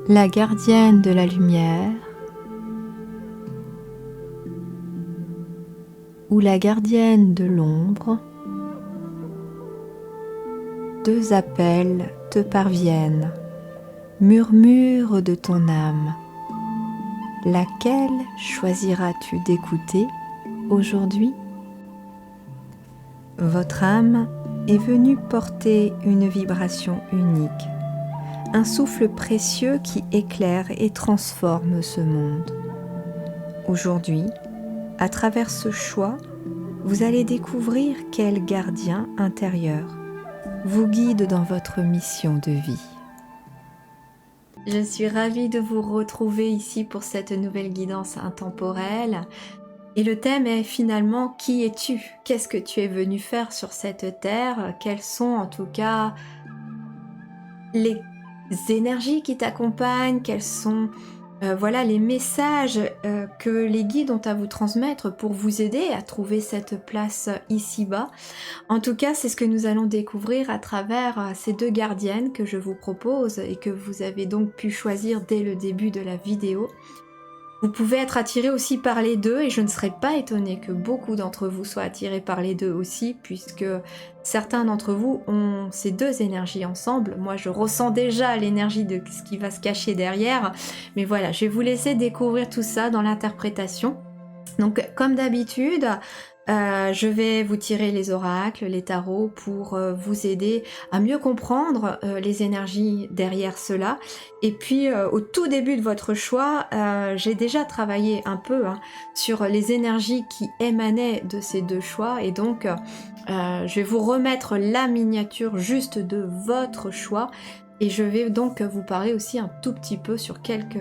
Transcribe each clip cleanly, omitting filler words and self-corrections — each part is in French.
la gardienne de la lumière ou la gardienne de l'ombre, deux appels te parviennent, murmure de ton âme. Laquelle choisiras-tu d'écouter aujourd'hui? Votre âme est venue porter une vibration unique, un souffle précieux qui éclaire et transforme ce monde. Aujourd'hui, à travers ce choix, vous allez découvrir quel gardien intérieur vous guide dans votre mission de vie. Je suis ravie de vous retrouver ici pour cette nouvelle guidance intemporelle. Et le thème est finalement qui es-tu? Qu'est-ce que tu es venu faire sur cette terre? Quelles sont en tout cas les énergies qui t'accompagnent? Quels sont voilà les messages que les guides ont à vous transmettre pour vous aider à trouver cette place ici-bas? En tout cas, c'est ce que nous allons découvrir à travers ces deux gardiennes que je vous propose et que vous avez donc pu choisir dès le début de la vidéo. Vous pouvez être attiré aussi par les deux et je ne serais pas étonnée que beaucoup d'entre vous soient attirés par les deux aussi, puisque certains d'entre vous ont ces deux énergies ensemble. Moi, je ressens déjà l'énergie de ce qui va se cacher derrière, mais voilà, je vais vous laisser découvrir tout ça dans l'interprétation. Donc, comme d'habitude, je vais vous tirer les oracles, les tarots pour vous aider à mieux comprendre les énergies derrière cela. Et puis au tout début de votre choix, j'ai déjà travaillé un peu sur les énergies qui émanaient de ces deux choix. Et donc je vais vous remettre la miniature juste de votre choix. Et je vais donc vous parler aussi un tout petit peu sur quelques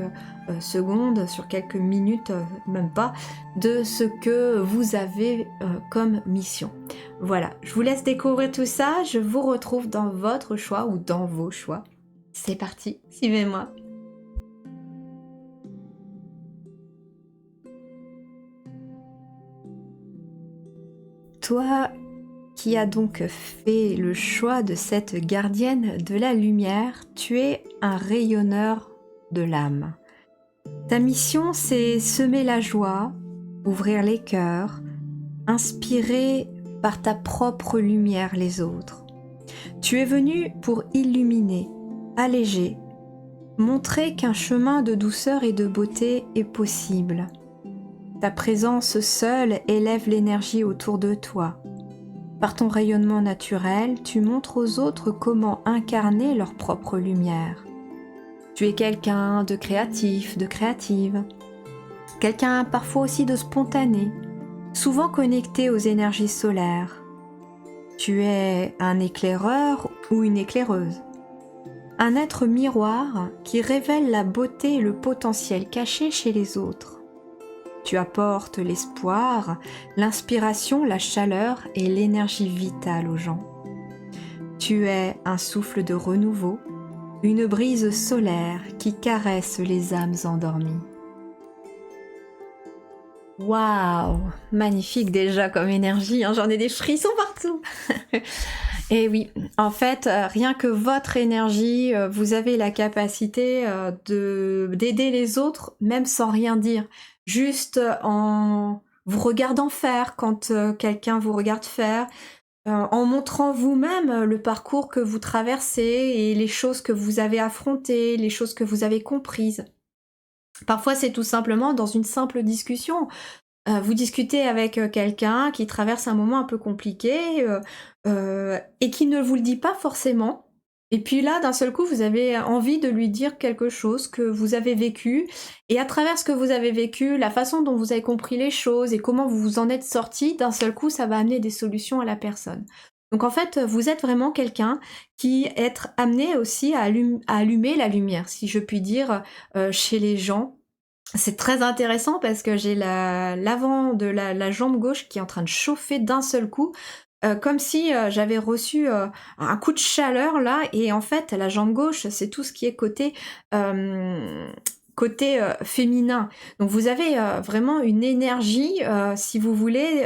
secondes, sur quelques minutes, même pas, de ce que vous avez comme mission. Voilà, je vous laisse découvrir tout ça, je vous retrouve dans votre choix ou dans vos choix. C'est parti, suivez-moi. Toi qui as donc fait le choix de cette gardienne de la lumière, tu es un rayonneur de l'âme. Ta mission, c'est semer la joie, ouvrir les cœurs, inspirer par ta propre lumière les autres. Tu es venu pour illuminer, alléger, montrer qu'un chemin de douceur et de beauté est possible. Ta présence seule élève l'énergie autour de toi. Par ton rayonnement naturel, tu montres aux autres comment incarner leur propre lumière. Tu es quelqu'un de créatif, de créative, quelqu'un parfois aussi de spontané, souvent connecté aux énergies solaires. Tu es un éclaireur ou une éclaireuse, un être miroir qui révèle la beauté et le potentiel caché chez les autres. Tu apportes l'espoir, l'inspiration, la chaleur et l'énergie vitale aux gens. Tu es un souffle de renouveau, une brise solaire qui caresse les âmes endormies. Waouh, magnifique déjà comme énergie, j'en ai des frissons partout. Et oui, en fait, rien que votre énergie, vous avez la capacité d'aider les autres, même sans rien dire. Juste en vous regardant faire quand quelqu'un vous regarde faire, en montrant vous-même le parcours que vous traversez et les choses que vous avez affrontées, les choses que vous avez comprises. Parfois, c'est tout simplement dans une simple discussion. Vous discutez avec quelqu'un qui traverse un moment un peu compliqué et qui ne vous le dit pas forcément. Et puis là, d'un seul coup, vous avez envie de lui dire quelque chose que vous avez vécu. Et à travers ce que vous avez vécu, la façon dont vous avez compris les choses et comment vous vous en êtes sorti, d'un seul coup, ça va amener des solutions à la personne. Donc en fait, vous êtes vraiment quelqu'un qui est amené aussi à allumer la lumière, si je puis dire, chez les gens. C'est très intéressant parce que j'ai l'avant de la jambe gauche qui est en train de chauffer d'un seul coup, comme si j'avais reçu un coup de chaleur là. Et en fait, la jambe gauche, c'est tout ce qui est côté féminin. Donc vous avez vraiment une énergie, si vous voulez,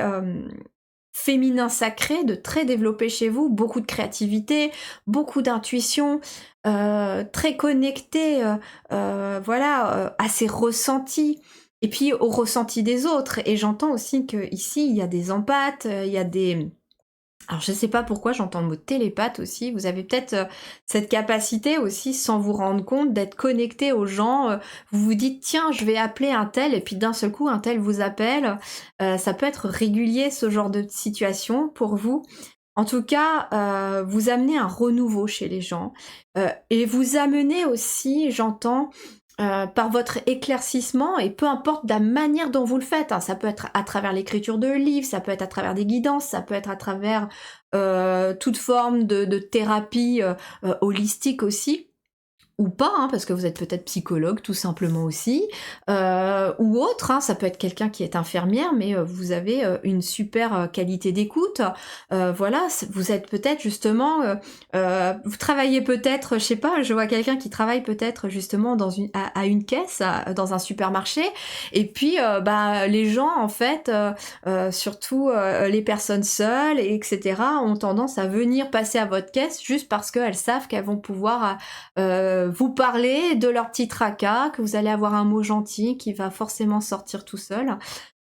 féminin sacré, de très développé chez vous, beaucoup de créativité, beaucoup d'intuition, très connecté, voilà, à ses ressentis. Et puis aux ressentis des autres. Et j'entends aussi que ici il y a des empathes, il y a des... Alors je sais pas pourquoi j'entends le mot télépathe aussi. Vous avez peut-être cette capacité aussi, sans vous rendre compte, d'être connecté aux gens. Vous vous dites tiens, je vais appeler un tel, et puis d'un seul coup un tel vous appelle. Ça peut être régulier ce genre de situation pour vous. En tout cas, vous amenez un renouveau chez les gens. Et vous amenez aussi, j'entends, par votre éclaircissement, et peu importe la manière dont vous le faites, hein, ça peut être à travers l'écriture de livres, ça peut être à travers des guidances, ça peut être à travers toute forme de thérapie holistique aussi, ou pas, hein, parce que vous êtes peut-être psychologue tout simplement aussi, ou autre, hein, ça peut être quelqu'un qui est infirmière, mais vous avez une super qualité d'écoute, voilà, vous êtes peut-être justement, vous travaillez peut-être, je sais pas, je vois quelqu'un qui travaille peut-être justement à une caisse, dans un supermarché, et puis bah, les gens en fait, surtout les personnes seules, etc., ont tendance à venir passer à votre caisse juste parce qu'elles savent qu'elles vont pouvoir vous parler de leur petit tracas, que vous allez avoir un mot gentil qui va forcément sortir tout seul.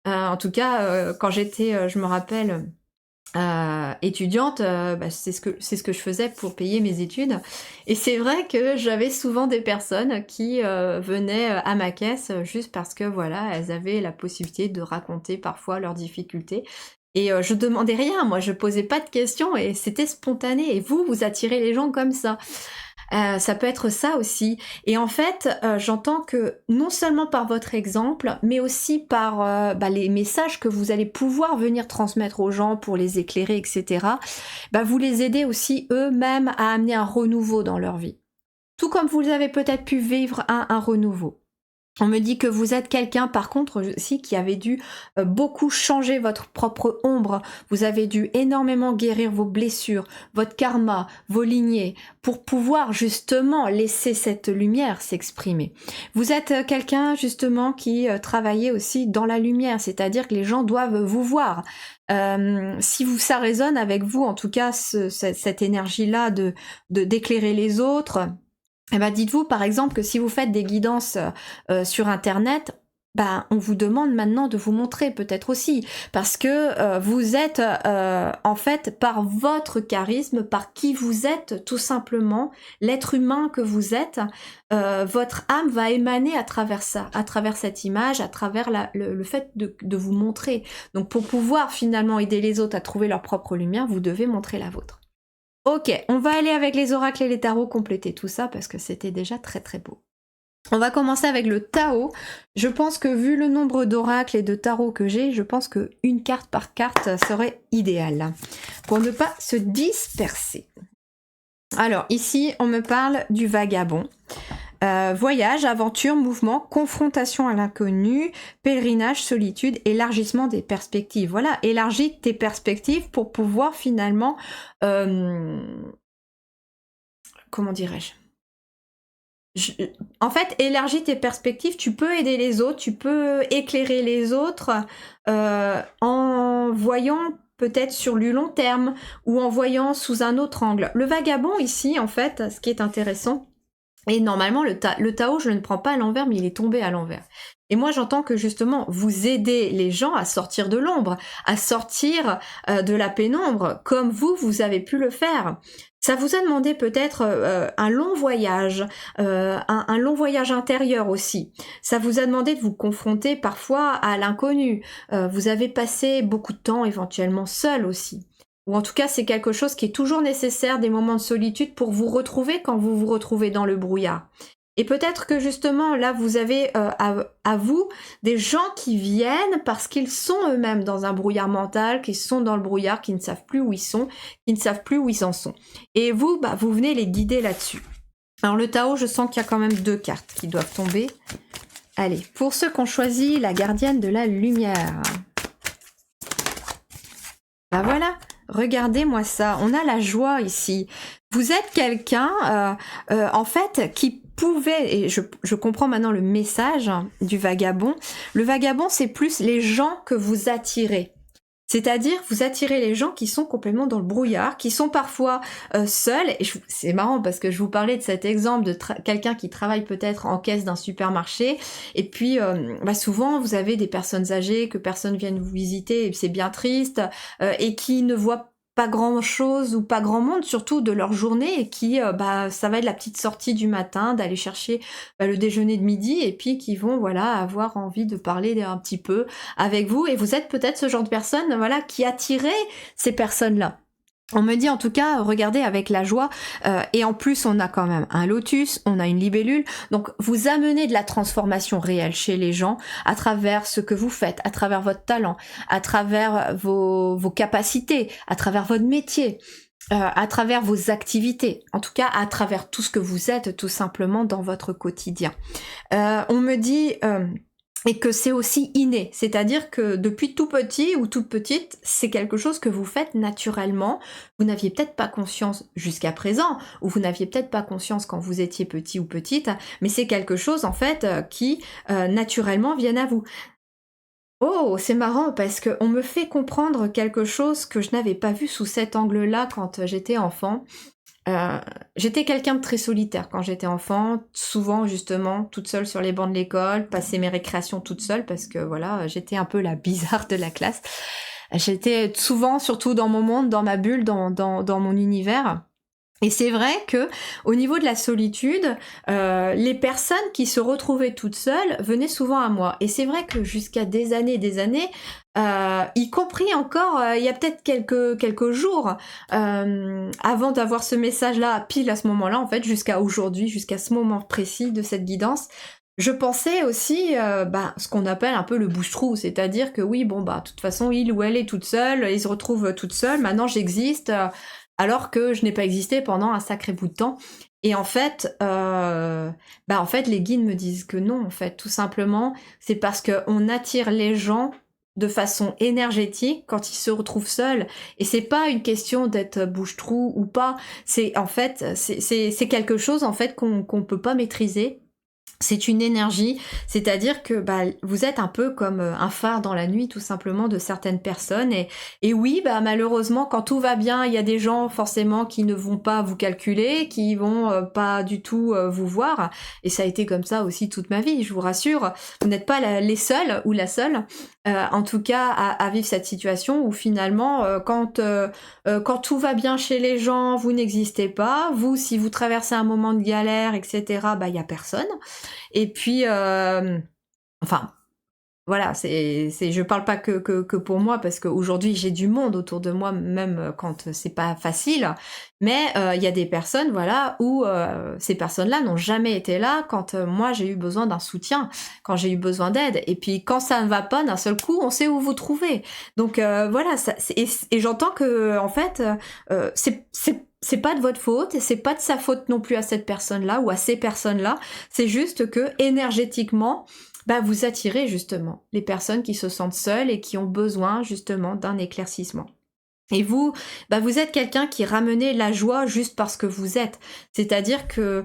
En tout cas, quand j'étais, je me rappelle, étudiante, bah, c'est ce que je faisais pour payer mes études. Et c'est vrai que j'avais souvent des personnes qui venaient à ma caisse juste parce que voilà, elles avaient la possibilité de raconter parfois leurs difficultés. Et je demandais rien, moi je posais pas de questions et c'était spontané. Et vous attirez les gens comme ça. Ça peut être ça aussi. Et en fait, j'entends que non seulement par votre exemple, mais aussi par bah, les messages que vous allez pouvoir venir transmettre aux gens pour les éclairer, etc., bah, vous les aidez aussi eux-mêmes à amener un renouveau dans leur vie. Tout comme vous avez peut-être pu vivre un renouveau. On me dit que vous êtes quelqu'un, par contre, aussi, qui avait dû beaucoup changer votre propre ombre. Vous avez dû énormément guérir vos blessures, votre karma, vos lignées, pour pouvoir justement laisser cette lumière s'exprimer. Vous êtes quelqu'un, justement, qui travaillait aussi dans la lumière, c'est-à-dire que les gens doivent vous voir. Si ça résonne avec vous, en tout cas, cette énergie-là d'éclairer les autres... Eh ben, dites-vous par exemple que si vous faites des guidances sur internet, ben, on vous demande maintenant de vous montrer peut-être aussi, parce que vous êtes en fait par votre charisme, par qui vous êtes tout simplement, l'être humain que vous êtes, votre âme va émaner à travers ça, à travers cette image, à travers le fait de vous montrer. Donc pour pouvoir finalement aider les autres à trouver leur propre lumière, vous devez montrer la vôtre. Ok, on va aller avec les oracles et les tarots compléter tout ça parce que c'était déjà très très beau. On va commencer avec le Tao. Je pense que vu le nombre d'oracles et de tarots que j'ai, je pense que une carte par carte serait idéal pour ne pas se disperser. Alors ici, on me parle du vagabond. Voyage, aventure, mouvement, confrontation à l'inconnu, pèlerinage, solitude, élargissement des perspectives. Voilà, élargis tes perspectives pour pouvoir finalement... comment dirais-je ? En fait, élargis tes perspectives, tu peux aider les autres, tu peux éclairer les autres en voyant peut-être sur du long terme ou en voyant sous un autre angle. Le vagabond ici, en fait, ce qui est intéressant, et normalement, le Tao, je ne le prends pas à l'envers, mais il est tombé à l'envers. Et moi, j'entends que justement, vous aidez les gens à sortir de l'ombre, à sortir de la pénombre, comme vous avez pu le faire. Ça vous a demandé peut-être un long voyage, un long voyage intérieur aussi. Ça vous a demandé de vous confronter parfois à l'inconnu. Vous avez passé beaucoup de temps éventuellement seul aussi. Ou en tout cas, c'est quelque chose qui est toujours nécessaire, des moments de solitude pour vous retrouver quand vous vous retrouvez dans le brouillard. Et peut-être que justement, là, vous avez à vous des gens qui viennent parce qu'ils sont eux-mêmes dans un brouillard mental, qui sont dans le brouillard, qui ne savent plus où ils sont, qui ne savent plus où ils en sont. Et vous, bah, vous venez les guider là-dessus. Alors le Tao, je sens qu'il y a quand même 2 cartes qui doivent tomber. Allez, pour ceux qui ont choisi la gardienne de la lumière. Bah voilà. Regardez-moi ça, on a la joie ici. Vous êtes quelqu'un, en fait, qui pouvait, et je comprends maintenant le message du vagabond. Le vagabond, c'est plus les gens que vous attirez. C'est-à-dire, vous attirez les gens qui sont complètement dans le brouillard, qui sont parfois seuls. Et c'est marrant parce que je vous parlais de cet exemple de quelqu'un qui travaille peut-être en caisse d'un supermarché. Et puis, souvent, vous avez des personnes âgées que personne vienne vous visiter, et c'est bien triste, et qui ne voient pas grand chose ou pas grand monde, surtout de leur journée, et qui, ça va être la petite sortie du matin, d'aller chercher le déjeuner de midi, et puis qui vont, voilà, avoir envie de parler un petit peu avec vous, et vous êtes peut-être ce genre de personne, voilà, qui attirez ces personnes-là. On me dit en tout cas, regardez avec la joie, et en plus on a quand même un lotus, on a une libellule, donc vous amenez de la transformation réelle chez les gens à travers ce que vous faites, à travers votre talent, à travers vos capacités, à travers votre métier, à travers vos activités, en tout cas à travers tout ce que vous êtes tout simplement dans votre quotidien. On me dit... et que c'est aussi inné, c'est-à-dire que depuis tout petit ou toute petite, c'est quelque chose que vous faites naturellement. Vous n'aviez peut-être pas conscience jusqu'à présent, ou vous n'aviez peut-être pas conscience quand vous étiez petit ou petite, mais c'est quelque chose en fait qui naturellement vient à vous. Oh, c'est marrant parce qu'on me fait comprendre quelque chose que je n'avais pas vu sous cet angle-là quand j'étais enfant. J'étais quelqu'un de très solitaire quand j'étais enfant, souvent justement toute seule sur les bancs de l'école, passer mes récréations toute seule parce que voilà, j'étais un peu la bizarre de la classe. J'étais souvent, surtout dans mon monde, dans ma bulle, dans mon univers. Et c'est vrai que au niveau de la solitude, les personnes qui se retrouvaient toutes seules venaient souvent à moi. Et c'est vrai que jusqu'à des années, y compris encore, il y a peut-être quelques jours, avant d'avoir ce message-là, pile à ce moment-là, en fait, jusqu'à aujourd'hui, jusqu'à ce moment précis de cette guidance, je pensais aussi, ce qu'on appelle un peu le bouche-trou, c'est-à-dire que oui, de toute façon, il ou elle est toute seule, ils se retrouvent toute seule, maintenant j'existe, alors que je n'ai pas existé pendant un sacré bout de temps. Et en fait, les guides me disent que non, en fait, tout simplement, c'est parce qu'on attire les gens de façon énergétique quand ils se retrouvent seuls. Et c'est pas une question d'être bouche-trou ou pas. C'est en fait, c'est quelque chose en fait qu'on peut pas maîtriser. C'est une énergie, c'est-à-dire que vous êtes un peu comme un phare dans la nuit tout simplement de certaines personnes et oui, malheureusement quand tout va bien, il y a des gens forcément qui ne vont pas vous calculer, qui vont pas du tout vous voir et ça a été comme ça aussi toute ma vie, je vous rassure, vous n'êtes pas les seuls ou la seule en tout cas à vivre cette situation où finalement quand tout va bien chez les gens, vous n'existez pas, vous si vous traversez un moment de galère etc, il y a personne. Et puis, voilà, je parle pas que pour moi parce qu'aujourd'hui j'ai du monde autour de moi, même quand c'est pas facile. Mais il y a des personnes, voilà, où ces personnes-là n'ont jamais été là quand moi j'ai eu besoin d'un soutien, quand j'ai eu besoin d'aide. Et puis quand ça ne va pas, d'un seul coup, on sait où vous trouver. Donc voilà, et j'entends que en fait, c'est pas de votre faute et c'est pas de sa faute non plus à cette personne-là ou à ces personnes-là. C'est juste que énergétiquement, vous attirez justement les personnes qui se sentent seules et qui ont besoin justement d'un éclaircissement. Et vous, vous êtes quelqu'un qui ramenait la joie juste parce que vous êtes. C'est-à-dire que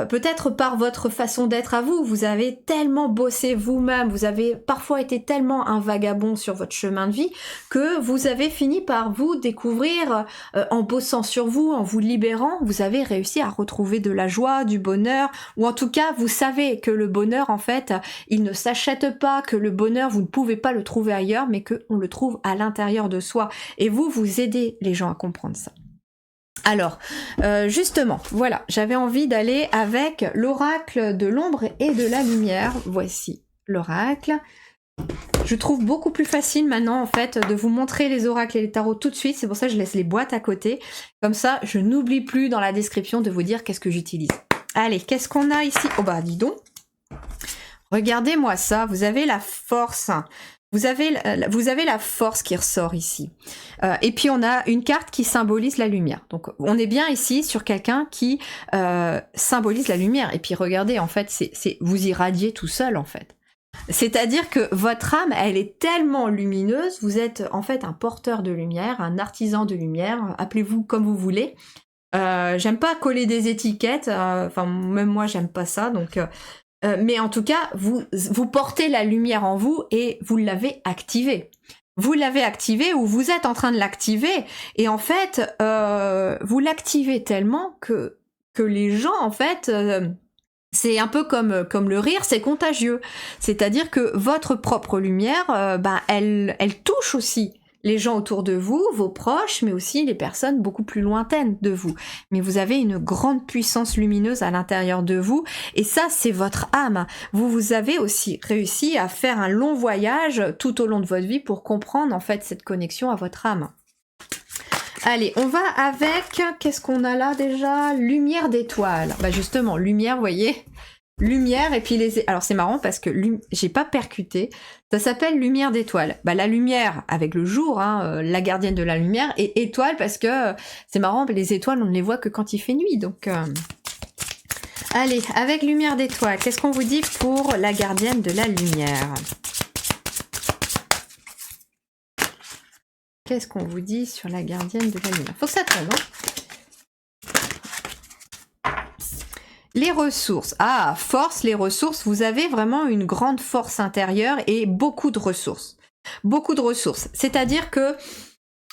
peut-être par votre façon d'être à vous, vous avez tellement bossé vous-même, vous avez parfois été tellement un vagabond sur votre chemin de vie que vous avez fini par vous découvrir en bossant sur vous, en vous libérant, vous avez réussi à retrouver de la joie, du bonheur, ou en tout cas, vous savez que le bonheur, en fait, il ne s'achète pas, que le bonheur, vous ne pouvez pas le trouver ailleurs, mais qu'on le trouve à l'intérieur de soi. Et vous aidez les gens à comprendre ça. Alors, justement, voilà, j'avais envie d'aller avec l'oracle de l'ombre et de la lumière. Voici l'oracle. Je trouve beaucoup plus facile maintenant, en fait, de vous montrer les oracles et les tarots tout de suite. C'est pour ça que je laisse les boîtes à côté. Comme ça, je n'oublie plus dans la description de vous dire qu'est-ce que j'utilise. Allez, qu'est-ce qu'on a ici? Oh dis donc. Regardez-moi ça, vous avez la force. Vous avez la force qui ressort ici. Et puis on a une carte qui symbolise la lumière. Donc on est bien ici sur quelqu'un qui symbolise la lumière. Et puis regardez, en fait, vous irradiez tout seul, en fait. C'est-à-dire que votre âme, elle est tellement lumineuse, vous êtes en fait un porteur de lumière, un artisan de lumière, appelez-vous comme vous voulez. J'aime pas coller des étiquettes, même moi j'aime pas ça, donc... mais en tout cas, vous portez la lumière en vous et vous l'avez activée. vous l'avez activé ou vous êtes en train de l'activer et en fait vous l'activez tellement que les gens en fait c'est un peu comme le rire, c'est contagieux. C'est-à-dire que votre propre lumière, elle touche aussi les gens autour de vous, vos proches, mais aussi les personnes beaucoup plus lointaines de vous. Mais vous avez une grande puissance lumineuse à l'intérieur de vous, et ça, c'est votre âme. Vous avez aussi réussi à faire un long voyage tout au long de votre vie pour comprendre en fait cette connexion à votre âme. Allez, on va avec, qu'est-ce qu'on a là déjà? Lumière d'étoile. Bah justement, lumière, vous voyez, lumière et puis alors c'est marrant parce que j'ai pas percuté, ça s'appelle lumière d'étoile. Bah la lumière avec le jour, hein, la gardienne de la lumière, et étoile parce que c'est marrant, les étoiles on ne les voit que quand il fait nuit, donc... Allez, avec lumière d'étoile, qu'est-ce qu'on vous dit pour la gardienne de la lumière? Qu'est-ce qu'on vous dit sur la gardienne de la lumière? Faut que ça tombe, hein. Les ressources. Ah, force, les ressources. Vous avez vraiment une grande force intérieure et beaucoup de ressources. Beaucoup de ressources. C'est-à-dire que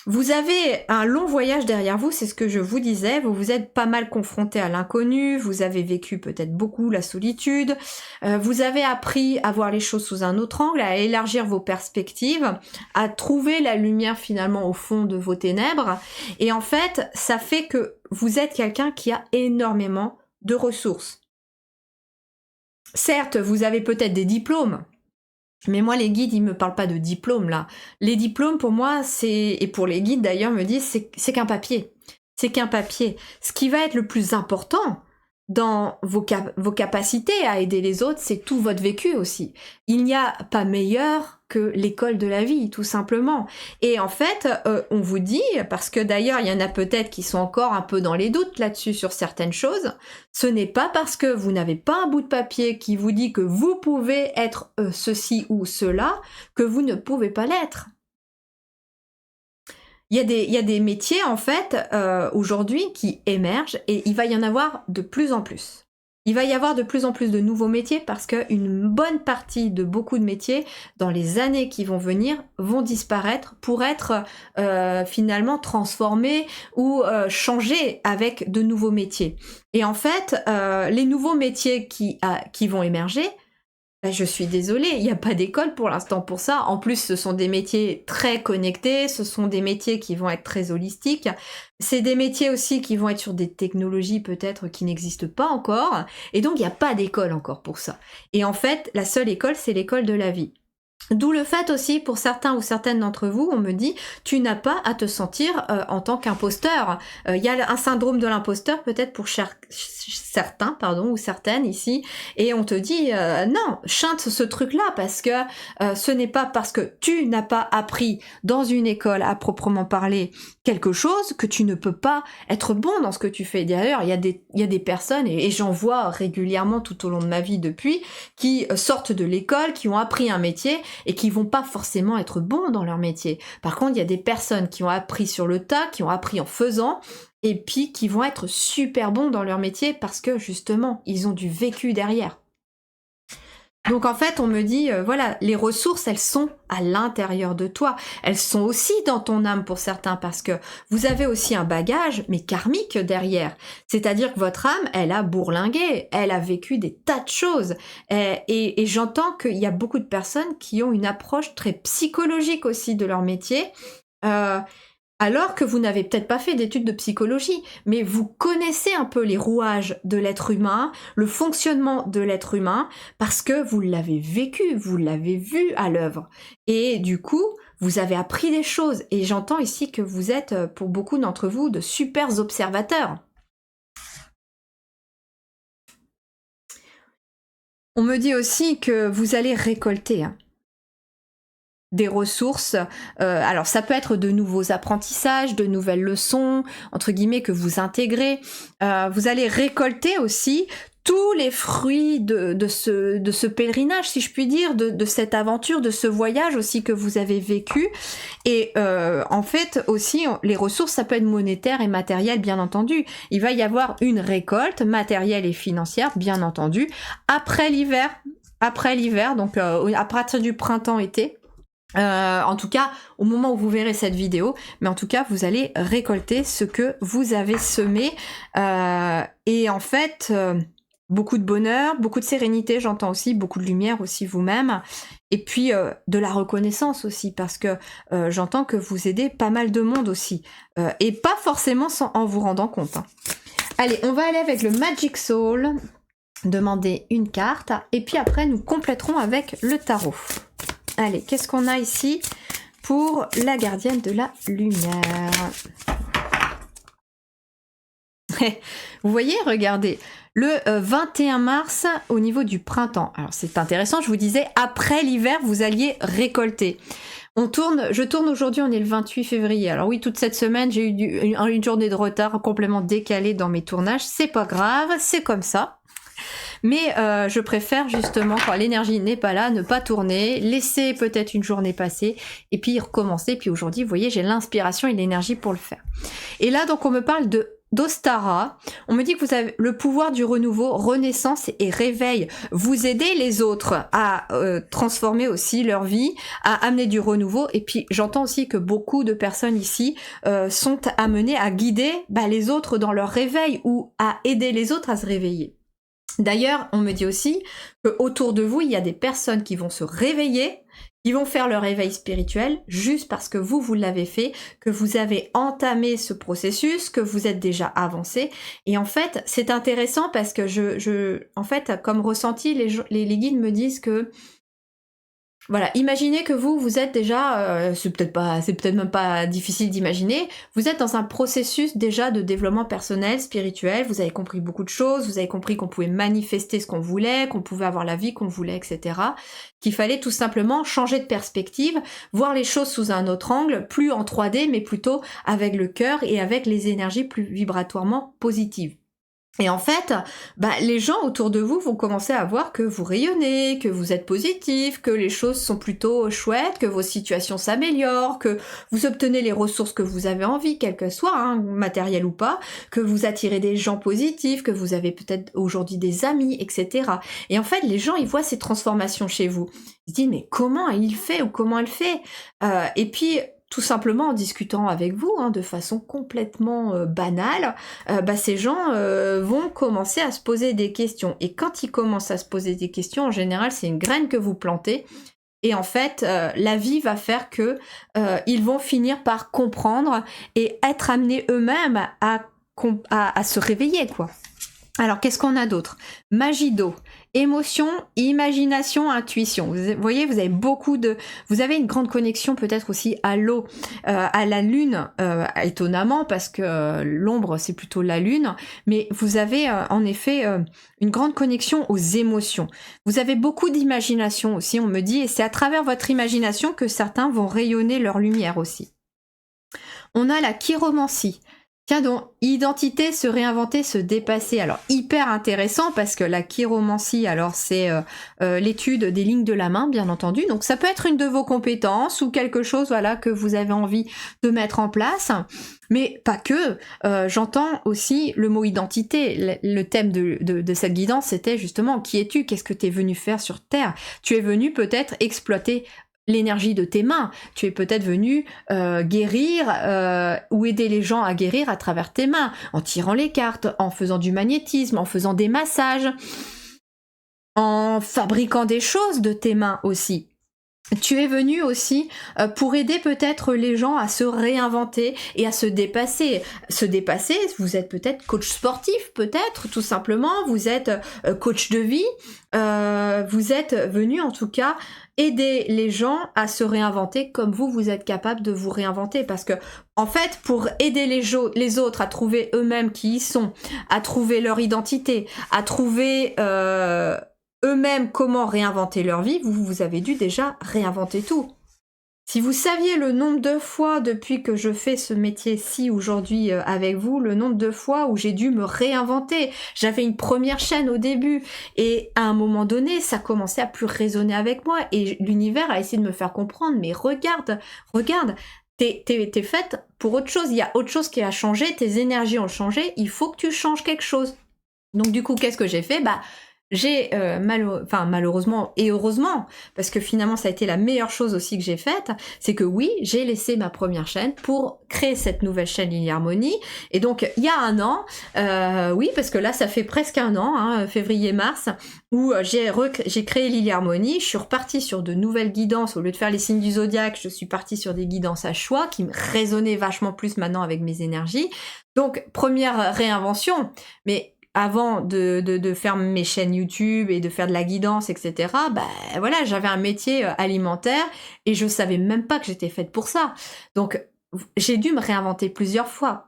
vous avez un long voyage derrière vous, c'est ce que je vous disais, vous vous êtes pas mal confronté à l'inconnu, vous avez vécu peut-être beaucoup la solitude, vous avez appris à voir les choses sous un autre angle, à élargir vos perspectives, à trouver la lumière finalement au fond de vos ténèbres, et en fait, ça fait que vous êtes quelqu'un qui a énormément de ressources. Certes, vous avez peut-être des diplômes, mais moi, les guides, ils me parlent pas de diplôme, là. Les diplômes, pour moi, et pour les guides, d'ailleurs, me disent, c'est qu'un papier. C'est qu'un papier. Ce qui va être le plus important dans vos capacités à aider les autres, c'est tout votre vécu aussi. Il n'y a pas meilleur que l'école de la vie, tout simplement. Et en fait, on vous dit, parce que d'ailleurs, il y en a peut-être qui sont encore un peu dans les doutes là-dessus sur certaines choses, ce n'est pas parce que vous n'avez pas un bout de papier qui vous dit que vous pouvez être ceci ou cela, que vous ne pouvez pas l'être. Il y a des métiers, en fait, aujourd'hui, qui émergent, et il va y en avoir de plus en plus. Il va y avoir de plus en plus de nouveaux métiers parce qu'une bonne partie de beaucoup de métiers, dans les années qui vont venir, vont disparaître pour être finalement transformés ou changés avec de nouveaux métiers. Et en fait, les nouveaux métiers qui vont émerger, je suis désolée, il n'y a pas d'école pour l'instant pour ça. En plus, ce sont des métiers très connectés, ce sont des métiers qui vont être très holistiques. C'est des métiers aussi qui vont être sur des technologies peut-être qui n'existent pas encore. Et donc, il n'y a pas d'école encore pour ça. Et en fait, la seule école, c'est l'école de la vie. D'où le fait aussi, pour certains ou certaines d'entre vous, on me dit, tu n'as pas à te sentir en tant qu'imposteur. Il y a un syndrome de l'imposteur peut-être pour certains, ou certaines ici, et on te dit, non, chinte ce truc-là, parce que ce n'est pas parce que tu n'as pas appris dans une école à proprement parler quelque chose que tu ne peux pas être bon dans ce que tu fais. D'ailleurs, il y a des personnes, et j'en vois régulièrement tout au long de ma vie depuis, qui sortent de l'école, qui ont appris un métier, et qui vont pas forcément être bons dans leur métier. Par contre, il y a des personnes qui ont appris sur le tas, qui ont appris en faisant, et puis qui vont être super bons dans leur métier parce que justement, ils ont du vécu derrière. Donc en fait, on me dit, voilà, les ressources, elles sont à l'intérieur de toi. Elles sont aussi dans ton âme pour certains, parce que vous avez aussi un bagage, mais karmique derrière. C'est-à-dire que votre âme, elle a bourlingué, elle a vécu des tas de choses. Et j'entends qu'il y a beaucoup de personnes qui ont une approche très psychologique aussi de leur métier. Alors que vous n'avez peut-être pas fait d'études de psychologie, mais vous connaissez un peu les rouages de l'être humain, le fonctionnement de l'être humain, parce que vous l'avez vécu, vous l'avez vu à l'œuvre. Et du coup, vous avez appris des choses. Et j'entends ici que vous êtes, pour beaucoup d'entre vous, de super observateurs. On me dit aussi que vous allez récolter des ressources, alors ça peut être de nouveaux apprentissages, de nouvelles leçons, entre guillemets, que vous intégrez. Vous allez récolter aussi tous les fruits de ce pèlerinage, si je puis dire, de cette aventure, de ce voyage aussi que vous avez vécu. Et en fait aussi, les ressources, ça peut être monétaire et matériel, bien entendu. Il va y avoir une récolte matérielle et financière, bien entendu, après l'hiver, donc à partir du printemps-été. En tout cas, au moment où vous verrez cette vidéo, mais en tout cas, vous allez récolter ce que vous avez semé. Et en fait, beaucoup de bonheur, beaucoup de sérénité, j'entends aussi, beaucoup de lumière aussi vous-même. Et puis, de la reconnaissance aussi, parce que j'entends que vous aidez pas mal de monde aussi. Et pas forcément en vous rendant compte. Hein. Allez, on va aller avec le Magic Soul, demander une carte, et puis après, nous compléterons avec le tarot. Allez, qu'est-ce qu'on a ici pour la gardienne de la lumière? Vous voyez, regardez, le 21 mars au niveau du printemps. Alors c'est intéressant, je vous disais, après l'hiver, vous alliez récolter. Je tourne aujourd'hui, on est le 28 février. Alors oui, toute cette semaine, j'ai eu une journée de retard complètement décalée dans mes tournages. C'est pas grave, c'est comme ça. Mais je préfère justement, quand l'énergie n'est pas là, ne pas tourner, laisser peut-être une journée passer et puis recommencer. Puis aujourd'hui, vous voyez, j'ai l'inspiration et l'énergie pour le faire. Et là, donc, on me parle d'Ostara. On me dit que vous avez le pouvoir du renouveau, renaissance et réveil. Vous aidez les autres à transformer aussi leur vie, à amener du renouveau. Et puis, j'entends aussi que beaucoup de personnes ici sont amenées à guider les autres dans leur réveil ou à aider les autres à se réveiller. D'ailleurs, on me dit aussi qu'autour de vous, il y a des personnes qui vont se réveiller, qui vont faire leur réveil spirituel, juste parce que vous l'avez fait, que vous avez entamé ce processus, que vous êtes déjà avancé. Et en fait, c'est intéressant parce que en fait, comme ressenti, les guides me disent que voilà, imaginez que vous êtes déjà, c'est peut-être même pas difficile d'imaginer, vous êtes dans un processus déjà de développement personnel, spirituel, vous avez compris beaucoup de choses, vous avez compris qu'on pouvait manifester ce qu'on voulait, qu'on pouvait avoir la vie qu'on voulait, etc. Qu'il fallait tout simplement changer de perspective, voir les choses sous un autre angle, plus en 3D, mais plutôt avec le cœur et avec les énergies plus vibratoirement positives. Et en fait, les gens autour de vous vont commencer à voir que vous rayonnez, que vous êtes positif, que les choses sont plutôt chouettes, que vos situations s'améliorent, que vous obtenez les ressources que vous avez envie, quelles que soient, matérielles ou pas, que vous attirez des gens positifs, que vous avez peut-être aujourd'hui des amis, etc. Et en fait, les gens, ils voient ces transformations chez vous. Ils se disent, mais comment il fait ou comment elle fait Et puis, tout simplement en discutant avec vous, de façon complètement banale, ces gens vont commencer à se poser des questions. Et quand ils commencent à se poser des questions, en général, c'est une graine que vous plantez. Et en fait, la vie va faire que ils vont finir par comprendre et être amenés eux-mêmes à se réveiller, quoi. Alors, qu'est-ce qu'on a d'autre? Magie d'eau, émotion, imagination, intuition. Vous voyez, vous avez une grande connexion peut-être aussi à l'eau, à la lune, étonnamment, parce que l'ombre, c'est plutôt la lune, mais vous avez en effet une grande connexion aux émotions. Vous avez beaucoup d'imagination aussi, on me dit, et c'est à travers votre imagination que certains vont rayonner leur lumière aussi. On a la chiromancie. Tiens donc, identité, se réinventer, se dépasser. Alors, hyper intéressant parce que la chiromancie, alors c'est l'étude des lignes de la main, bien entendu. Donc, ça peut être une de vos compétences ou quelque chose que vous avez envie de mettre en place. Mais pas que. J'entends aussi le mot identité. Le thème de cette guidance, c'était justement, qui es-tu? Qu'est-ce que tu es venu faire sur Terre? Tu es venu peut-être exploiter l'énergie de tes mains. Tu es peut-être venu guérir ou aider les gens à guérir à travers tes mains, en tirant les cartes, en faisant du magnétisme, en faisant des massages, en fabriquant des choses de tes mains aussi. Tu es venu aussi pour aider peut-être les gens à se réinventer et à se dépasser. Se dépasser, vous êtes peut-être coach sportif, peut-être, tout simplement. Vous êtes coach de vie. Vous êtes venu, en tout cas, aider les gens à se réinventer comme vous êtes capable de vous réinventer. Parce que, en fait, pour aider les autres à trouver eux-mêmes qui ils sont, à trouver leur identité, à trouver eux-mêmes comment réinventer leur vie, vous avez dû déjà réinventer tout. Si vous saviez le nombre de fois depuis que je fais ce métier-ci aujourd'hui avec vous, le nombre de fois où j'ai dû me réinventer. J'avais une première chaîne au début et à un moment donné, ça commençait à plus résonner avec moi et l'univers a essayé de me faire comprendre, mais regarde, t'es faite pour autre chose, il y a autre chose qui a changé, tes énergies ont changé, il faut que tu changes quelque chose. Donc du coup, qu'est-ce que j'ai fait ? j'ai malheureusement et heureusement, parce que finalement ça a été la meilleure chose aussi que j'ai faite, c'est que oui, j'ai laissé ma première chaîne pour créer cette nouvelle chaîne Lily Harmonie. Et donc il y a un an, oui, parce que là ça fait presque un an, hein, février-mars, où j'ai créé Lily Harmonie. Je suis repartie sur de nouvelles guidances. Au lieu de faire les signes du zodiaque, je suis partie sur des guidances à choix qui me résonnaient vachement plus maintenant avec mes énergies. Donc première réinvention, mais avant de faire mes chaînes YouTube et de faire de la guidance, etc., bah voilà, j'avais un métier alimentaire et je savais même pas que j'étais faite pour ça. Donc j'ai dû me réinventer plusieurs fois.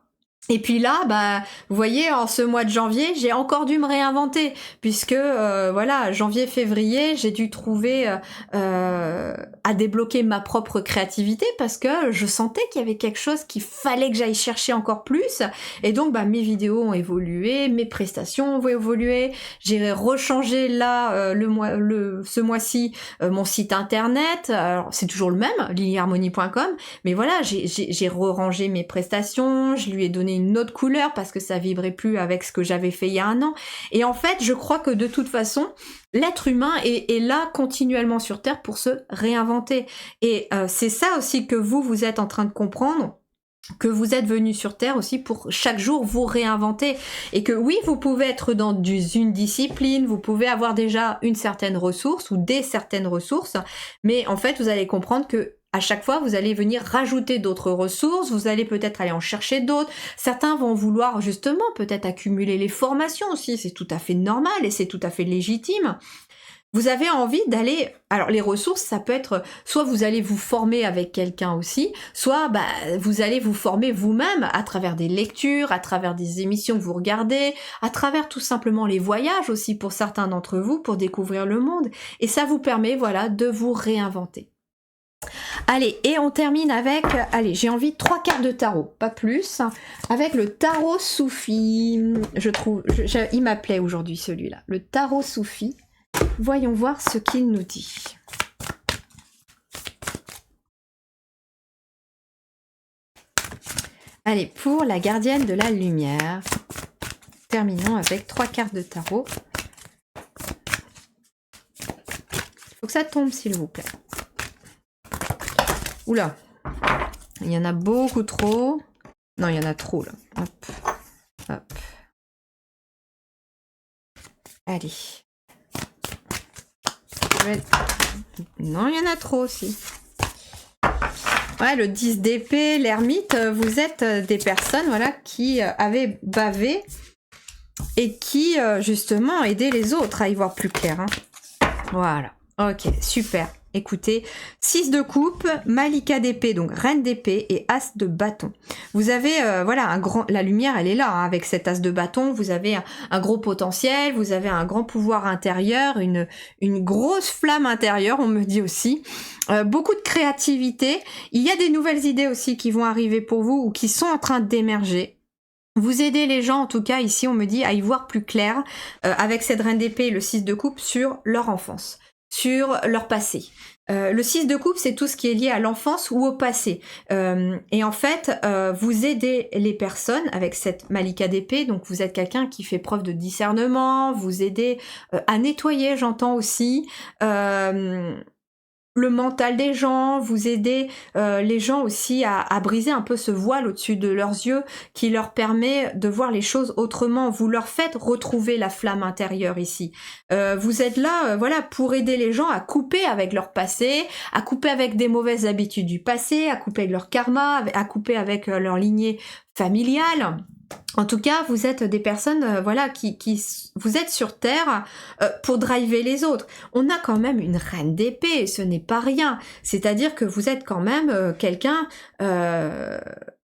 Et puis là, bah, vous voyez, en ce mois de janvier, j'ai encore dû me réinventer, puisque voilà, janvier-février, j'ai dû trouver à débloquer ma propre créativité, parce que je sentais qu'il y avait quelque chose qu'il fallait que j'aille chercher encore plus. Et donc, bah, mes vidéos ont évolué, mes prestations ont évolué. J'ai rechangé là ce mois-ci mon site internet. Alors, c'est toujours le même, lilyharmonie.com, mais voilà, j'ai re-rangé mes prestations, je lui ai donné une autre couleur parce que ça vibrait plus avec ce que j'avais fait il y a un an. Et en fait, je crois que de toute façon, l'être humain est là continuellement sur Terre pour se réinventer. Et c'est ça aussi que vous êtes en train de comprendre, que vous êtes venu sur Terre aussi pour chaque jour vous réinventer. Et que oui, vous pouvez être dans une discipline, vous pouvez avoir déjà une certaine ressource ou des certaines ressources, mais en fait, vous allez comprendre que à chaque fois, vous allez venir rajouter d'autres ressources, vous allez peut-être aller en chercher d'autres. Certains vont vouloir justement peut-être accumuler les formations aussi, c'est tout à fait normal et c'est tout à fait légitime. Vous avez envie d'aller... Alors les ressources, ça peut être... Soit vous allez vous former avec quelqu'un aussi, soit bah, vous allez vous former vous-même à travers des lectures, à travers des émissions que vous regardez, à travers tout simplement les voyages aussi pour certains d'entre vous, pour découvrir le monde. Et ça vous permet, voilà, de vous réinventer. Allez, et on termine avec, allez, j'ai envie de 3 cartes de tarot, pas plus, avec le tarot soufi. Je trouve, il m'appelait aujourd'hui celui-là, le tarot soufi. Voyons voir ce qu'il nous dit. Allez, pour la gardienne de la lumière, terminons avec 3 cartes de tarot. Il faut que ça tombe, s'il vous plaît. Oula, il y en a beaucoup trop. Non, il y en a trop, là. Hop, hop. Allez. Non, il y en a trop aussi. Ouais, le 10 d'épée, l'ermite, vous êtes des personnes, voilà, qui avaient bavé et qui, justement, aidaient les autres à y voir plus clair. Hein. Voilà. Ok, super. Écoutez, 6 de coupe, Malika d'épée, donc reine d'épée et as de bâton. Vous avez, voilà, la lumière, elle est là, hein, avec cet as de bâton, vous avez un gros potentiel, vous avez un grand pouvoir intérieur, une grosse flamme intérieure, on me dit aussi. Beaucoup de créativité. Il y a des nouvelles idées aussi qui vont arriver pour vous ou qui sont en train d'émerger. Vous aidez les gens, en tout cas, ici, on me dit, à y voir plus clair, avec cette reine d'épée et le 6 de coupe, sur leur enfance, sur leur passé. Le 6 de coupe, c'est tout ce qui est lié à l'enfance ou au passé. Et en fait, vous aidez les personnes avec cette Malika d'épée, donc vous êtes quelqu'un qui fait preuve de discernement, vous aidez à nettoyer, j'entends aussi, le mental des gens, vous aidez les gens aussi à briser un peu ce voile au-dessus de leurs yeux qui leur permet de voir les choses autrement. Vous leur faites retrouver la flamme intérieure ici. Vous êtes là, voilà, pour aider les gens à couper avec leur passé, à couper avec des mauvaises habitudes du passé, à couper avec leur karma, à couper avec leur lignée familiale. En tout cas, vous êtes des personnes, voilà, qui vous êtes sur Terre pour driver les autres. On a quand même une reine d'épée, ce n'est pas rien. C'est-à-dire que vous êtes quand même quelqu'un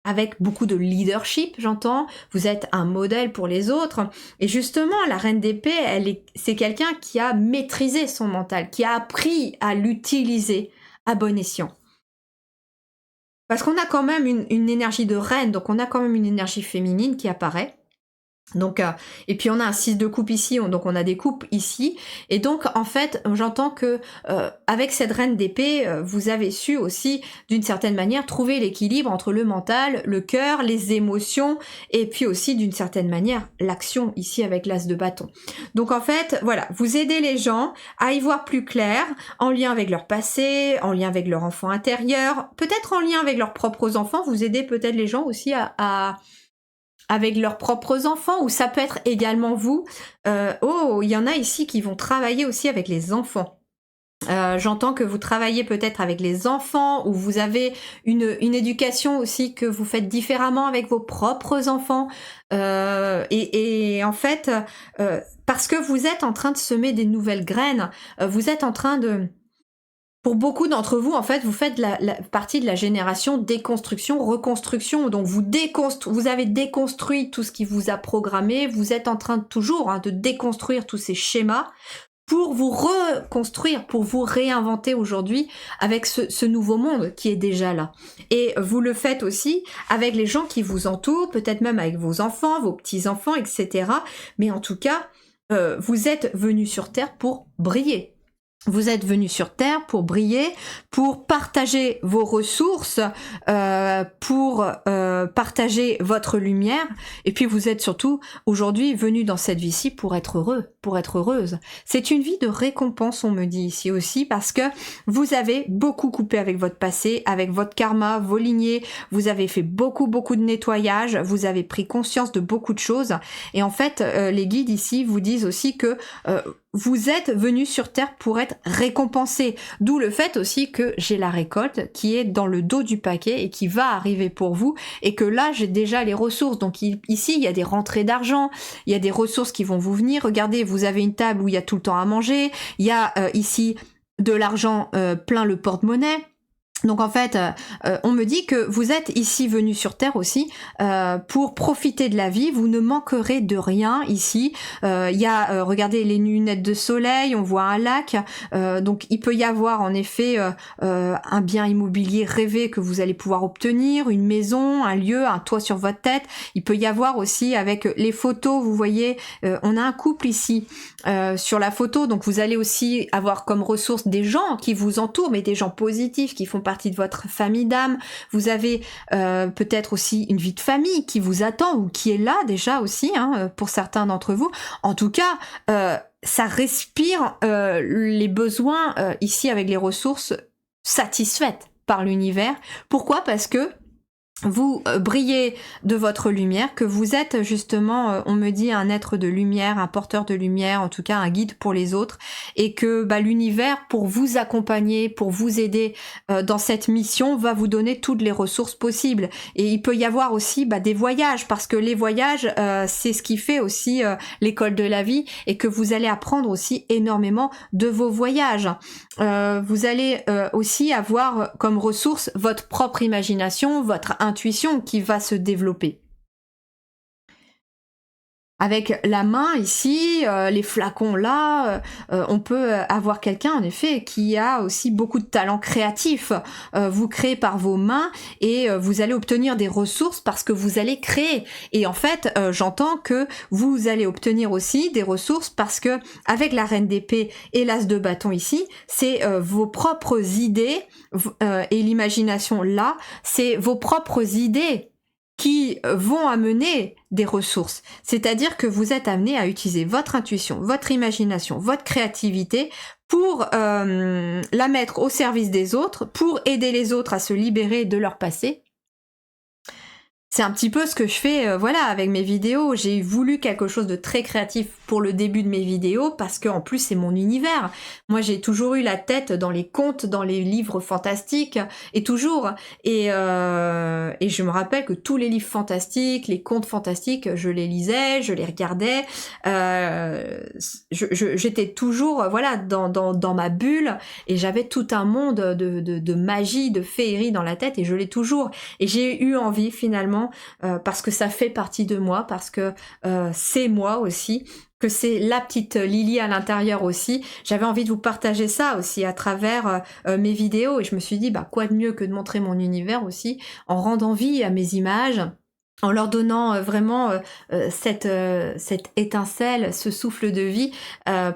avec beaucoup de leadership, j'entends. Vous êtes un modèle pour les autres. Et justement, la reine d'épée, c'est quelqu'un qui a maîtrisé son mental, qui a appris à l'utiliser à bon escient. Parce qu'on a quand même une énergie de reine, donc on a quand même une énergie féminine qui apparaît. Donc, et puis on a un 6 de coupe ici, donc on a des coupes ici. Et donc, en fait, j'entends que avec cette reine d'épée, vous avez su aussi, d'une certaine manière, trouver l'équilibre entre le mental, le cœur, les émotions, et puis aussi, d'une certaine manière, l'action, ici avec l'as de bâton. Donc, en fait, voilà, vous aidez les gens à y voir plus clair, en lien avec leur passé, en lien avec leur enfant intérieur, peut-être en lien avec leurs propres enfants. Vous aidez peut-être les gens aussi avec leurs propres enfants, ou ça peut être également vous. Oh, il y en a ici qui vont travailler aussi avec les enfants. J'entends que vous travaillez peut-être avec les enfants, ou vous avez une éducation aussi que vous faites différemment avec vos propres enfants. Et en fait, parce que vous êtes en train de semer des nouvelles graines, vous êtes en train de... Pour beaucoup d'entre vous, en fait, vous faites la partie de la génération déconstruction, reconstruction. Donc, vous avez déconstruit tout ce qui vous a programmé. Vous êtes en train toujours de déconstruire tous ces schémas pour vous reconstruire, pour vous réinventer aujourd'hui avec ce nouveau monde qui est déjà là. Et vous le faites aussi avec les gens qui vous entourent, peut-être même avec vos enfants, vos petits-enfants, etc. Mais en tout cas, vous êtes venus sur Terre pour briller. Vous êtes venu sur Terre pour briller, pour partager vos ressources, pour partager votre lumière. Et puis vous êtes surtout aujourd'hui venu dans cette vie-ci pour être heureux, pour être heureuse. C'est une vie de récompense, on me dit ici aussi, parce que vous avez beaucoup coupé avec votre passé, avec votre karma, vos lignées. Vous avez fait beaucoup de nettoyage. Vous avez pris conscience de beaucoup de choses. Et en fait, les guides ici vous disent aussi que vous êtes venu sur Terre pour être récompensé. D'où le fait aussi que j'ai la récolte qui est dans le dos du paquet et qui va arriver pour vous, et que là, j'ai déjà les ressources. Donc ici, il y a des rentrées d'argent, il y a des ressources qui vont vous venir. Regardez, vous avez une table où il y a tout le temps à manger. Il y a ici de l'argent plein le porte-monnaie. Donc en fait, on me dit que vous êtes ici venu sur Terre aussi pour profiter de la vie. Vous ne manquerez de rien ici. Il y a, regardez, les lunettes de soleil, on voit un lac. Donc il peut y avoir en effet un bien immobilier rêvé que vous allez pouvoir obtenir, une maison, un lieu, un toit sur votre tête. Il peut y avoir aussi avec les photos, vous voyez, on a un couple ici sur la photo. Donc vous allez aussi avoir comme ressource des gens qui vous entourent, mais des gens positifs qui font partie de votre famille d'âme. Vous avez peut-être aussi une vie de famille qui vous attend ou qui est là déjà aussi, pour certains d'entre vous. En tout cas, ça respire les besoins ici avec les ressources satisfaites par l'univers. Pourquoi ? Parce que vous brillez de votre lumière, que vous êtes justement, on me dit, un être de lumière, un porteur de lumière, en tout cas un guide pour les autres, et que l'univers, pour vous accompagner, pour vous aider dans cette mission, va vous donner toutes les ressources possibles. Et il peut y avoir aussi des voyages, parce que les voyages, c'est ce qui fait aussi l'école de la vie, et que vous allez apprendre aussi énormément de vos voyages. Vous allez aussi avoir comme ressource votre propre imagination, votre intuition qui va se développer. Avec la main ici, les flacons là, on peut avoir quelqu'un en effet qui a aussi beaucoup de talent créatif. Vous créez par vos mains et vous allez obtenir des ressources parce que vous allez créer. Et en fait, j'entends que vous allez obtenir aussi des ressources parce que avec la reine d'épée et l'as de bâton ici, c'est vos propres idées et l'imagination là, c'est vos propres idées qui vont amener des ressources. C'est-à-dire que vous êtes amené à utiliser votre intuition, votre imagination, votre créativité pour la mettre au service des autres, pour aider les autres à se libérer de leur passé. C'est un petit peu ce que je fais avec mes vidéos. J'ai voulu quelque chose de très créatif pour le début de mes vidéos parce que en plus c'est mon univers. Moi j'ai toujours eu la tête dans les contes, dans les livres fantastiques et toujours. Et je me rappelle que tous les livres fantastiques, les contes fantastiques, je les lisais, je les regardais. J'étais toujours dans ma bulle et j'avais tout un monde de magie, de féerie dans la tête et je l'ai toujours. Et j'ai eu envie finalement parce que ça fait partie de moi, parce que c'est moi aussi, que c'est la petite Lily à l'intérieur aussi. J'avais envie de vous partager ça aussi à travers mes vidéos et je me suis dit quoi de mieux que de montrer mon univers aussi en rendant vie à mes images, en leur donnant vraiment cette étincelle, ce souffle de vie